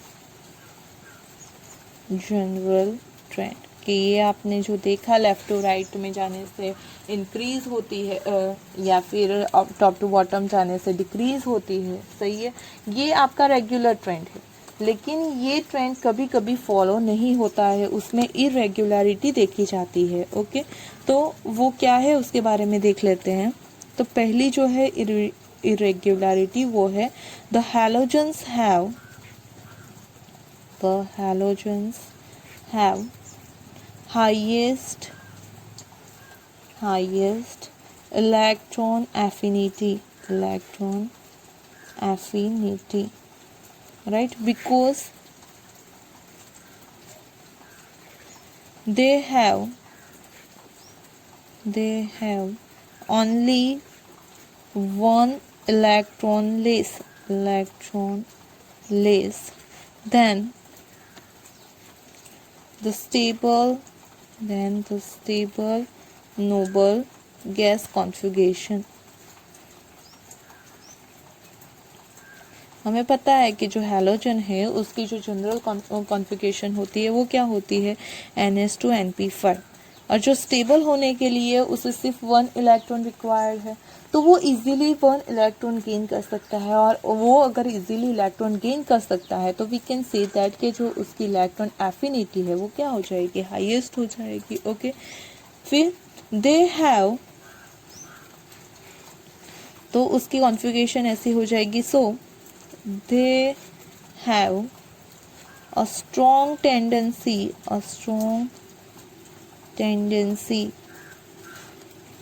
general trend, कि ये आपने जो देखा लेफ्ट टू राइट में जाने से इंक्रीज होती है या फिर टॉप टू बॉटम जाने से डिक्रीज होती है। सही है, ये आपका रेगुलर ट्रेंड है, लेकिन ये ट्रेंड कभी कभी फॉलो नहीं होता है, उसमें इरेगुलरिटी देखी जाती है। ओके, तो वो क्या है उसके बारे में देख लेते हैं। तो पहली जो है इरेगुलरिटी वो है the halogens have highest electron affinity, right, because they have only one electron less than the stable noble gas configuration। हमें पता है कि जो हैलोजन है उसकी जो जनरल कॉन्फ़िगरेशन होती है वो क्या होती है, NH2 NP5, और जो स्टेबल होने के लिए उसे सिर्फ 1 इलेक्ट्रॉन रिक्वायर्ड है, तो वो इजीली 1 इलेक्ट्रॉन गेन कर सकता है। और वो अगर इजीली इलेक्ट्रॉन गेन कर सकता है तो वी कैन से दैट कि जो उसकी इलेक्ट्रॉन एफिनिटी है वो क्या हो जाएगी, हाईएस्ट हो जाएगी। ओके, फिर दे हैव, तो उसकी कॉन्फ़िगरेशन ऐसी हो जाएगी, so they have a strong tendency tendency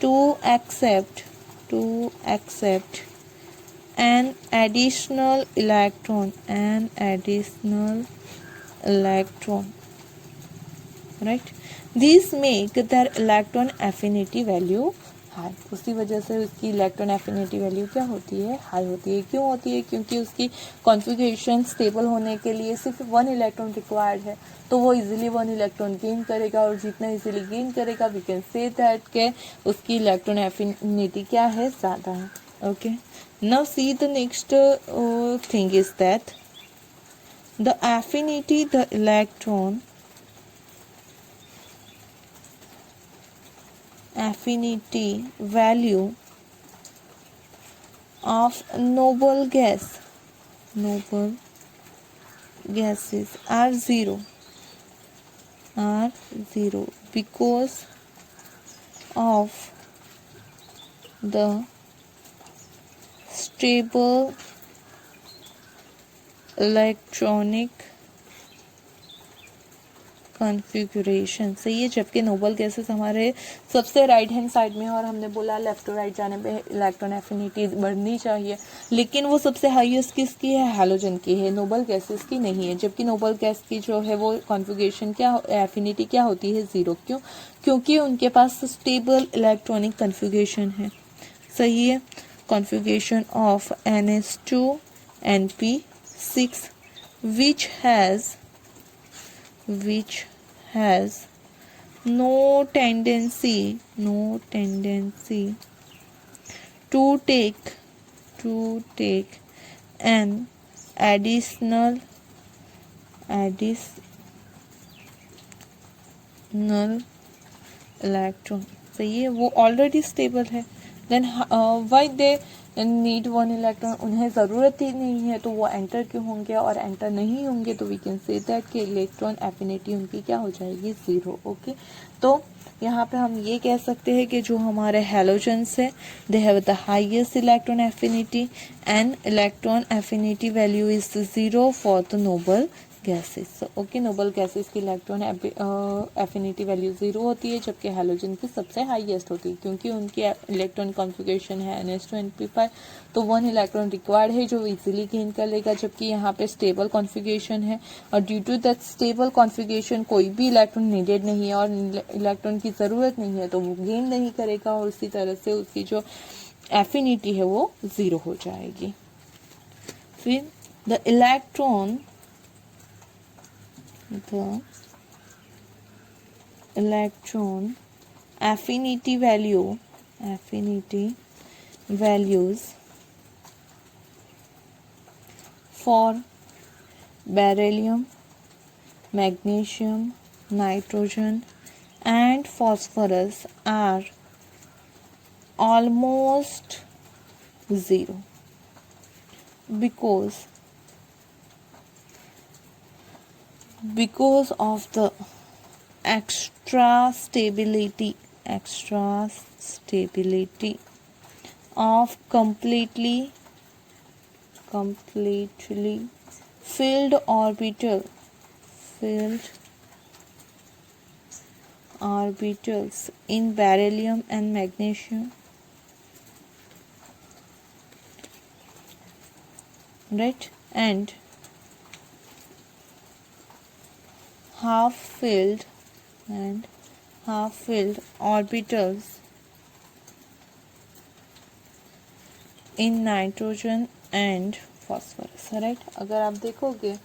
to accept an additional electron, right? These make their electron affinity value high. उसी वजह से उसकी इलेक्ट्रॉन एफिनिटी वैल्यू क्या होती है, हाई होती है. क्यों होती है? क्योंकि उसकी कॉन्फ़िगरेशन स्टेबल होने के लिए सिर्फ 1 इलेक्ट्रॉन रिक्वायर्ड है, तो वो इजीली 1 इलेक्ट्रॉन गेन करेगा, और जितना इजीली गेन करेगा वी कैन से दैट के उसकी इलेक्ट्रॉन एफिनिटी क्या है, ज़्यादा है. Okay, now see the next thing is that the affinity the electron affinity value of noble gases are zero because of the stable electronic configuration. सही है. जबकि noble gases हमारे सबसे राइट हैंड साइड में है, और हमने बोला लेफ्ट टू राइट जाने पे इलेक्ट्रॉन एफिनिटी बढ़नी चाहिए, लेकिन वो सबसे हाईएस्ट किसकी है, हैलोजन की है, नोबल गैसेस की नहीं है. जबकि नोबल गैस की जो है वो कॉन्फ़िगरेशन क्या, एफिनिटी क्या होती है, ज़ीरो. क्यों? क्योंकि उनके पास स्टेबल इलेक्ट्रॉनिक कॉन्फ़िगरेशन है. सही है. Configuration of NH2 NP6 which has no tendency to take an additional electron. सही है. वो ऑलरेडी स्टेबल है. Then why they need 1 electron, उन्हें ज़रूरत ही नहीं है, तो वो एंटर क्यों होंगे, और एंटर नहीं होंगे तो वी कैन से दैट कि इलेक्ट्रॉन एफिनिटी उनकी क्या हो जाएगी, ज़ीरो. ओके, तो यहाँ पे हम ये कह सकते हैं कि जो हमारे हैलोजन्स है they have the highest electron affinity and electron affinity value is zero for the noble gases. Okay, noble gases की इलेक्ट्रॉन एफिनिटी वैल्यू ज़ीरो होती है, जबकि हैलोजन की सबसे हाईएस्ट होती है, क्योंकि उनकी इलेक्ट्रॉन कॉन्फ़िगरेशन है NH2 NP5, तो 1 इलेक्ट्रॉन रिक्वायर्ड है जो इजीली गेन कर लेगा. जबकि यहाँ पे स्टेबल कॉन्फ़िगरेशन है, और due to that stable configuration कोई भी इलेक्ट्रॉन नीडेड नहीं है, और इलेक्ट्रॉन की ज़रूरत नहीं है, तो वो गेन नहीं करेगा, और उसी तरह से उसकी जो एफिनिटी है वो ज़ीरो हो जाएगी. फिर the electron affinity values for beryllium, magnesium, nitrogen and phosphorus are almost zero because of the extra stability of completely filled orbitals in beryllium and magnesium, right, and half filled orbitals in nitrogen and phosphorus. Right. अगर आप देखोगे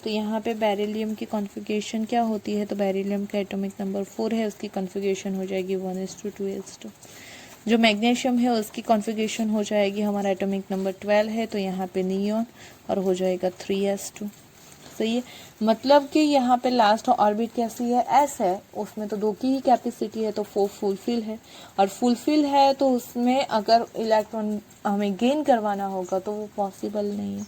तो यहाँ पे beryllium की configuration क्या होती है, तो बेरिलियम का एटॉमिक नंबर 4 है, उसकी कॉन्फ़िगरेशन हो जाएगी 1s2 2s2. जो मैग्नीशियम है उसकी कॉन्फ़िगरेशन हो जाएगी, हमारा एटॉमिक नंबर 12 है, तो यहाँ पे नियॉन और हो जाएगा 3s2. सही है. मतलब कि यहाँ पे लास्ट ऑर्बिट कैसी है, एस है, उसमें तो 2 की ही कैपेसिटी है, तो 4 फुलफिल है, और फुलफिल है तो उसमें अगर इलेक्ट्रॉन हमें गेन करवाना होगा तो वो पॉसिबल नहीं है.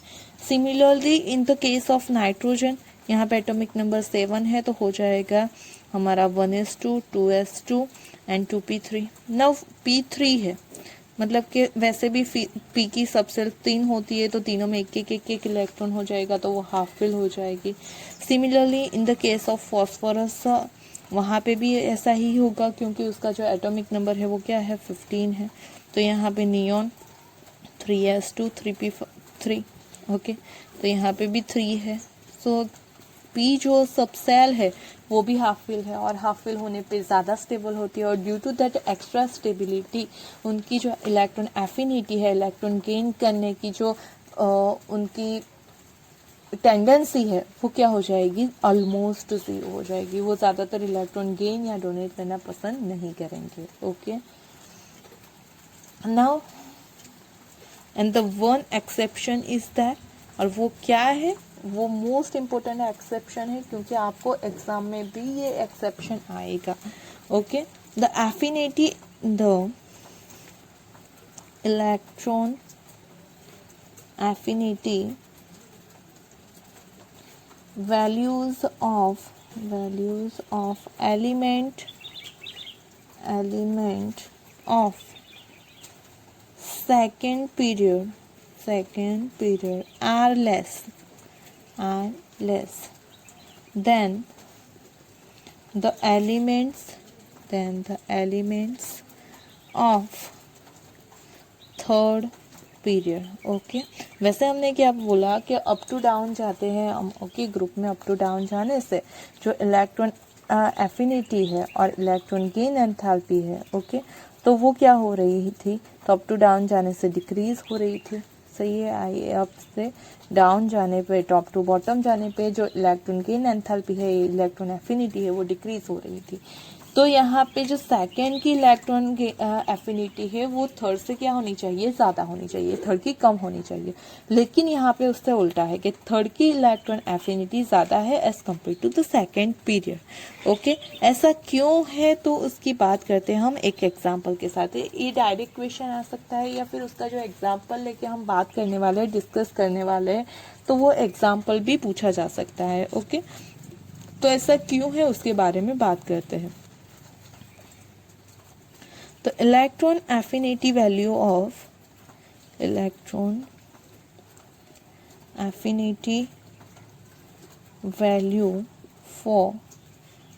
Similarly in the case of nitrogen, यहाँ पे एटॉमिक नंबर 7 है, तो हो जाएगा हमारा 1s2 2s2 एंड 2p3. नव p3 है, मतलब कि वैसे भी पी की सबसेल 3 होती है, तो तीनों में एक इलेक्ट्रॉन हो जाएगा, तो वो हाफ फिल हो जाएगी. Similarly in the case of phosphorus वहाँ पे भी ऐसा ही होगा क्योंकि उसका जो एटॉमिक नंबर है वो क्या है 15 है। तो यहाँ पे नियॉन 3s2 3p3 ओके, तो यहाँ पे भी 3 है। सो पी जो सब सेल है वो भी हाफ फिल है और हाफ फिल होने पे ज़्यादा स्टेबल होती है और due to that extra stability उनकी जो इलेक्ट्रॉन एफिनिटी है, इलेक्ट्रॉन गेन करने की जो उनकी टेंडेंसी है वो क्या हो जाएगी, ऑलमोस्ट ज़ीरो हो जाएगी। वो ज़्यादातर इलेक्ट्रॉन गेन या डोनेट करना पसंद नहीं करेंगे। Okay, now and the one exception is that, और वो क्या है, वो मोस्ट इम्पोर्टेंट एक्सेप्शन है क्योंकि आपको एग्जाम में भी ये एक्सेप्शन आएगा। Okay, the affinity the electron affinity values of element of second period are less than the elements of third period. Okay, वैसे हमने क्या बोला कि अप टू डाउन जाते हैं हम। ओके, ग्रुप में अप टू डाउन जाने से जो इलेक्ट्रॉन एफिनिटी है और इलेक्ट्रॉन गेन एंथैल्पी है, ओके, तो वो क्या हो रही थी, तो अप टू डाउन जाने से डिक्रीज हो रही थी। सही है, आई अप से डाउन जाने पे, टॉप टू बॉटम जाने पे जो इलेक्ट्रॉन गेन एंथैल्पी है, इलेक्ट्रॉन एफिनिटी है, वो डिक्रीज हो रही थी। तो यहाँ पे जो सेकेंड की इलेक्ट्रॉन एफिनिटी है वो थर्ड से क्या होनी चाहिए, ज़्यादा होनी चाहिए, थर्ड की कम होनी चाहिए। लेकिन यहाँ पे उससे उल्टा है कि थर्ड की इलेक्ट्रॉन एफिनिटी ज़्यादा है as compare to the second period. Okay, ऐसा क्यों है तो उसकी बात करते हैं हम एक एग्जाम्पल के साथ। ये डायरेक्ट क्वेश्चन आ सकता है या फिर उसका जो एग्जाम्पल लेके हम बात करने वाले हैं, डिस्कस करने वाले हैं, तो वो एग्जाम्पल भी पूछा जा सकता है। ओके, तो ऐसा क्यों है उसके बारे में बात करते हैं। The electron affinity value of for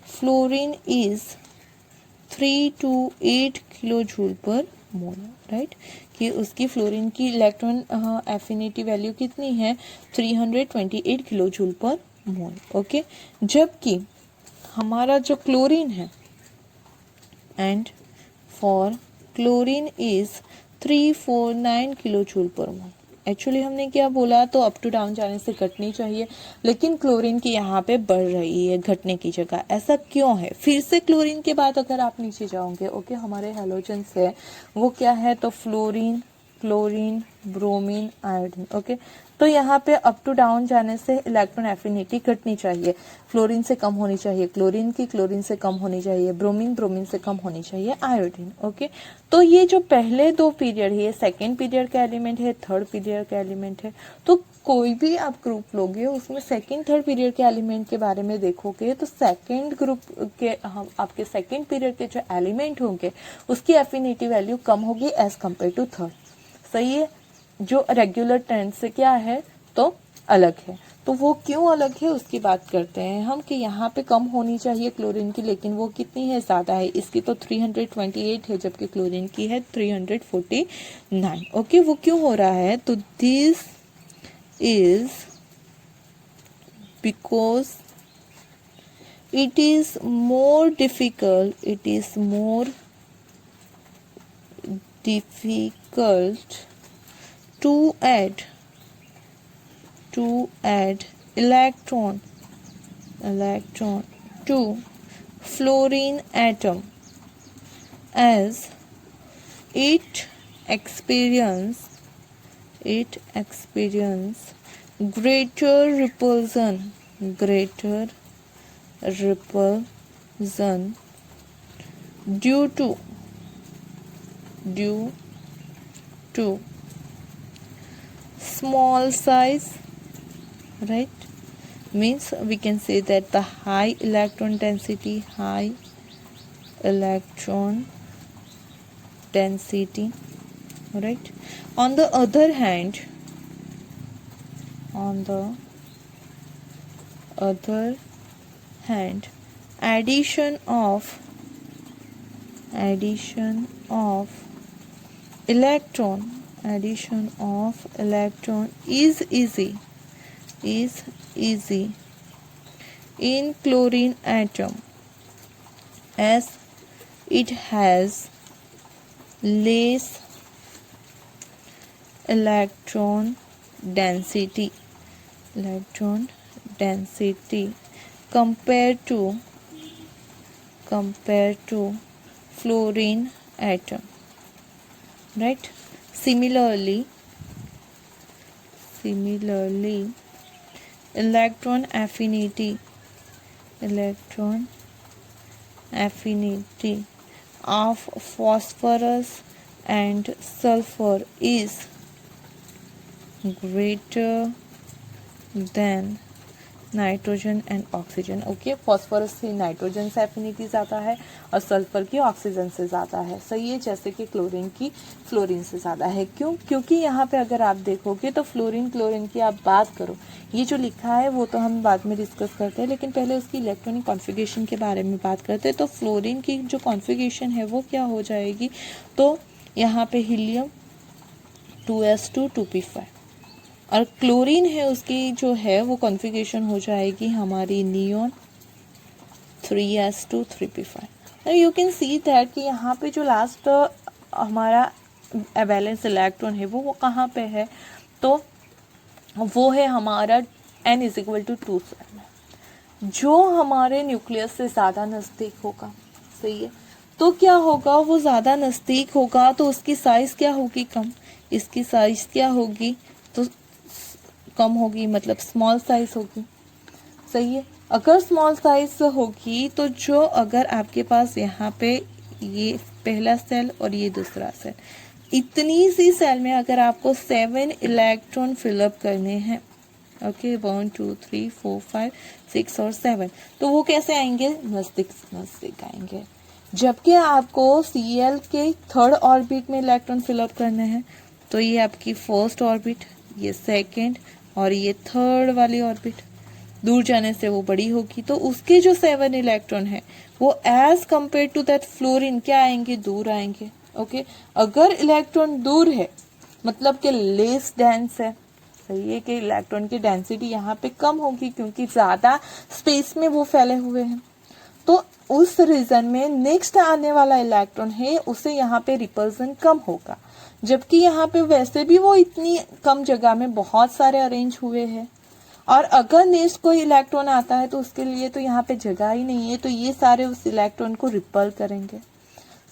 fluorine is 3 to 8 kilojoule पर मोल, राइट, कि उसकी फ्लोरीन की इलेक्ट्रॉन एफिनिटी वैल्यू कितनी है, 328 किलोजूल पर मोल। ओके, जबकि हमारा जो क्लोरीन है and for chlorine is 349 kilojoule पर मोल। एक्चुअली हमने क्या बोला, तो अप टू डाउन जाने से घटनी चाहिए, लेकिन क्लोरीन की यहाँ पे बढ़ रही है घटने की जगह। ऐसा क्यों है, फिर से क्लोरीन के बाद अगर आप नीचे जाओगे, ओके, हमारे हेलोजन्स है वो क्या है, तो fluorine, chlorine, bromine, iodine. Okay, तो यहाँ पे अप टू डाउन जाने से इलेक्ट्रॉन एफिनिटी घटनी चाहिए, फ्लोरीन से कम होनी चाहिए क्लोरीन की, क्लोरीन से कम होनी चाहिए ब्रोमीन से कम होनी चाहिए आयोडीन। ओके, तो ये जो पहले दो पीरियड है, ये सेकेंड पीरियड का एलिमेंट है, थर्ड पीरियड का एलिमेंट है। तो कोई भी आप ग्रुप लोगे उसमें सेकेंड थर्ड पीरियड के एलिमेंट के बारे में देखोगे तो सेकेंड ग्रुप के आपके सेकेंड पीरियड के जो एलिमेंट होंगे उसकी एफिनिटी वैल्यू कम होगी एज कम्पेयर टू थर्ड। सही है, जो रेगुलर ट्रेंड से क्या है तो अलग है। तो वो क्यों अलग है उसकी बात करते हैं हम, कि यहाँ पे कम होनी चाहिए क्लोरीन की, लेकिन वो कितनी है, ज़्यादा है। इसकी तो 328 है जबकि क्लोरीन की है 349। ओके, वो क्यों हो रहा है, तो this is because it is more difficult to add electron to fluorine atom as it experience greater repulsion due to small size, right? Means we can say that the high electron density, right? On the other hand, addition of electron is easy in chlorine atom as it has less electron density compared to fluorine atom, right? Similarly electron affinity of phosphorus and sulfur is greater than nitrogen and oxygen. Okay, phosphorus से nitrogen से affinity ज़्यादा है और sulphur की oxygen से ज़्यादा है। सही है, जैसे कि क्लोरीन की फ्लोरीन से ज़्यादा है। क्यों? क्योंकि यहाँ पे अगर आप देखोगे तो फ्लोरीन क्लोरीन की आप बात करो, ये जो लिखा है वो तो हम बाद में डिस्कस करते हैं, लेकिन पहले उसकी इलेक्ट्रॉनिक कॉन्फ़िगरेशन के बारे में बात करते हैं। तो फ्लोरीन की जो कॉन्फ़िगरेशन है वो क्या हो जाएगी, तो यहाँ पे हीलियम 2s2 2p5, और क्लोरीन है उसकी जो है वो कॉन्फ़िगरेशन हो जाएगी हमारी neon 3s2 3p5। You can see that कि यहाँ पे जो लास्ट हमारा वैलेंस इलेक्ट्रॉन है वो कहाँ पे है, तो वो है हमारा n = 2 सेल में, जो हमारे न्यूक्लियस से ज़्यादा नज़दीक होगा। सही है, तो क्या होगा, वो ज़्यादा नज़दीक होगा तो उसकी साइज़ क्या होगी, कम। इसकी साइज़ क्या होगी, तो कम होगी, मतलब स्मॉल साइज होगी। सही है, अगर स्मॉल साइज होगी तो जो अगर आपके पास यहाँ पे ये पहला सेल और ये दूसरा सेल, इतनी सी सेल में अगर आपको 7 इलेक्ट्रॉन फिलअप करने हैं, ओके 1 2 3 4 5 6 और 7, तो वो कैसे आएंगे, नज़दीक आएंगे। जबकि आपको Cl के थर्ड ऑर्बिट में इलेक्ट्रॉन फिलअप करने हैं, तो ये आपकी फर्स्ट ऑर्बिट, ये सेकेंड और ये थर्ड वाली ऑर्बिट दूर जाने से वो बड़ी होगी, तो उसके जो 7 इलेक्ट्रॉन है वो as compare to that fluorine क्या आएंगे, दूर आएंगे। ओके, अगर इलेक्ट्रॉन दूर है मतलब कि लेस डेंस है। सही है कि इलेक्ट्रॉन की डेंसिटी यहाँ पे कम होगी क्योंकि ज्यादा स्पेस में वो फैले हुए हैं, तो उस रीजन में नेक्स्ट आने वाला इलेक्ट्रॉन है उसे यहाँ पे रिपल्सन कम होगा। जबकि यहाँ पे वैसे भी वो इतनी कम जगह में बहुत सारे अरेंज हुए हैं, और अगर नेक्स्ट कोई इलेक्ट्रॉन आता है तो उसके लिए तो यहाँ पे जगह ही नहीं है, तो ये सारे उस इलेक्ट्रॉन को रिपल करेंगे।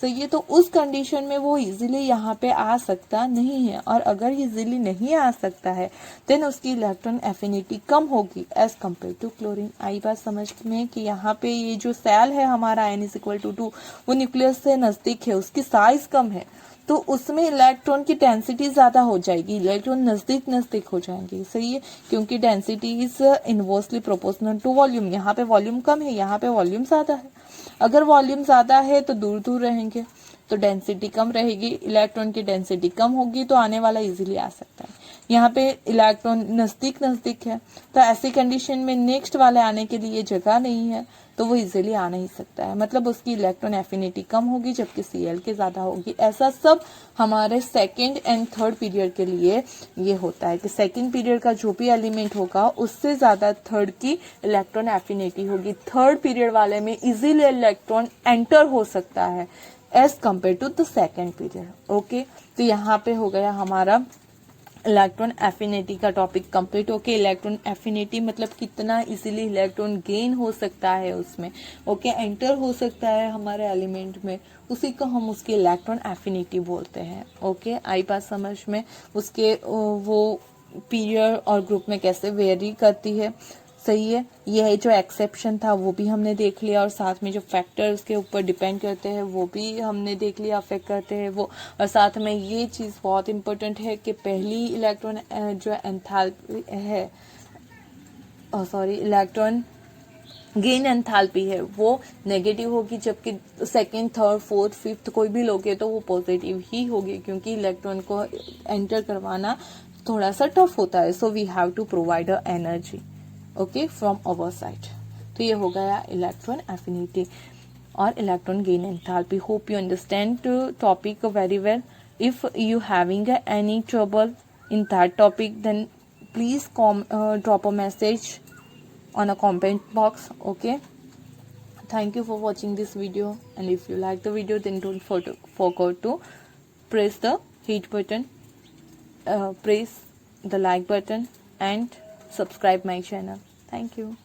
सही है, तो उस कंडीशन में वो इजीली यहाँ पे आ सकता नहीं है, और अगर इजीली नहीं आ सकता है देन उसकी इलेक्ट्रॉन एफिनिटी कम होगी एज कम्पेयर टू क्लोरीन। आई बात समझ में कि यहाँ पे ये जो सेल है हमारा n = 2 वो न्यूक्लियस से नजदीक है, उसकी साइज कम है, तो उसमें इलेक्ट्रॉन की डेंसिटी ज्यादा हो जाएगी, इलेक्ट्रॉन नजदीक हो जाएंगे। सही है, क्योंकि density is inversely proportional to volume. यहाँ पे वॉल्यूम कम है, यहाँ पे वॉल्यूम ज्यादा है। अगर वॉल्यूम ज्यादा है तो दूर दूर रहेंगे तो डेंसिटी कम रहेगी, इलेक्ट्रॉन की डेंसिटी कम होगी तो आने वाला इजीली आ सकता है। यहाँ पे इलेक्ट्रॉन नजदीक है, तो ऐसी कंडीशन में नेक्स्ट वाले आने के लिए जगह नहीं है, तो वो इजीली आ नहीं सकता है, मतलब उसकी इलेक्ट्रॉन एफिनिटी कम होगी जबकि Cl के ज्यादा होगी। ऐसा सब हमारे सेकेंड एंड थर्ड पीरियड के लिए ये होता है कि सेकेंड पीरियड का जो भी एलिमेंट होगा उससे ज्यादा थर्ड की इलेक्ट्रॉन एफिनिटी होगी। थर्ड पीरियड वाले में इजीली इलेक्ट्रॉन एंटर हो सकता है as compare to the second period. Okay, तो यहाँ पे हो गया हमारा इलेक्ट्रॉन एफिनिटी का topic complete. Okay, electron affinity मतलब कितना इजीली इलेक्ट्रॉन गेन हो सकता है उसमें, ओके एंटर हो सकता है हमारे एलिमेंट में, उसी को हम उसकी इलेक्ट्रॉन एफिनिटी बोलते हैं। ओके, आई बात समझ में, उसके वो पीरियड और ग्रुप में कैसे वेरी करती है। सही है, यह जो एक्सेप्शन था वो भी हमने देख लिया, और साथ में जो फैक्टर उसके ऊपर डिपेंड करते हैं वो भी हमने देख लिया, अफेक्ट करते हैं वो। और साथ में ये चीज़ बहुत इंपॉर्टेंट है कि पहली इलेक्ट्रॉन जो एंथैल्पी है, इलेक्ट्रॉन गेन एंथैल्पी है वो नेगेटिव होगी, जबकि सेकेंड थर्ड फोर्थ फिफ्थ कोई भी लोगे तो वो पॉजिटिव ही होगी, क्योंकि इलेक्ट्रॉन को एंटर करवाना थोड़ा सा टफ होता है। So we have to provide a energy okay from our side. तो ये हो गया इलेक्ट्रॉन एफिनिटी और electron gain enthalpy. Hope you understand topic very well. If you having any trouble in that topic, then please drop a message on a comment box. Okay, thank you for watching this video, and if you like the video, then don't forget to press the hit button, press the like button, and subscribe my channel. Thank you.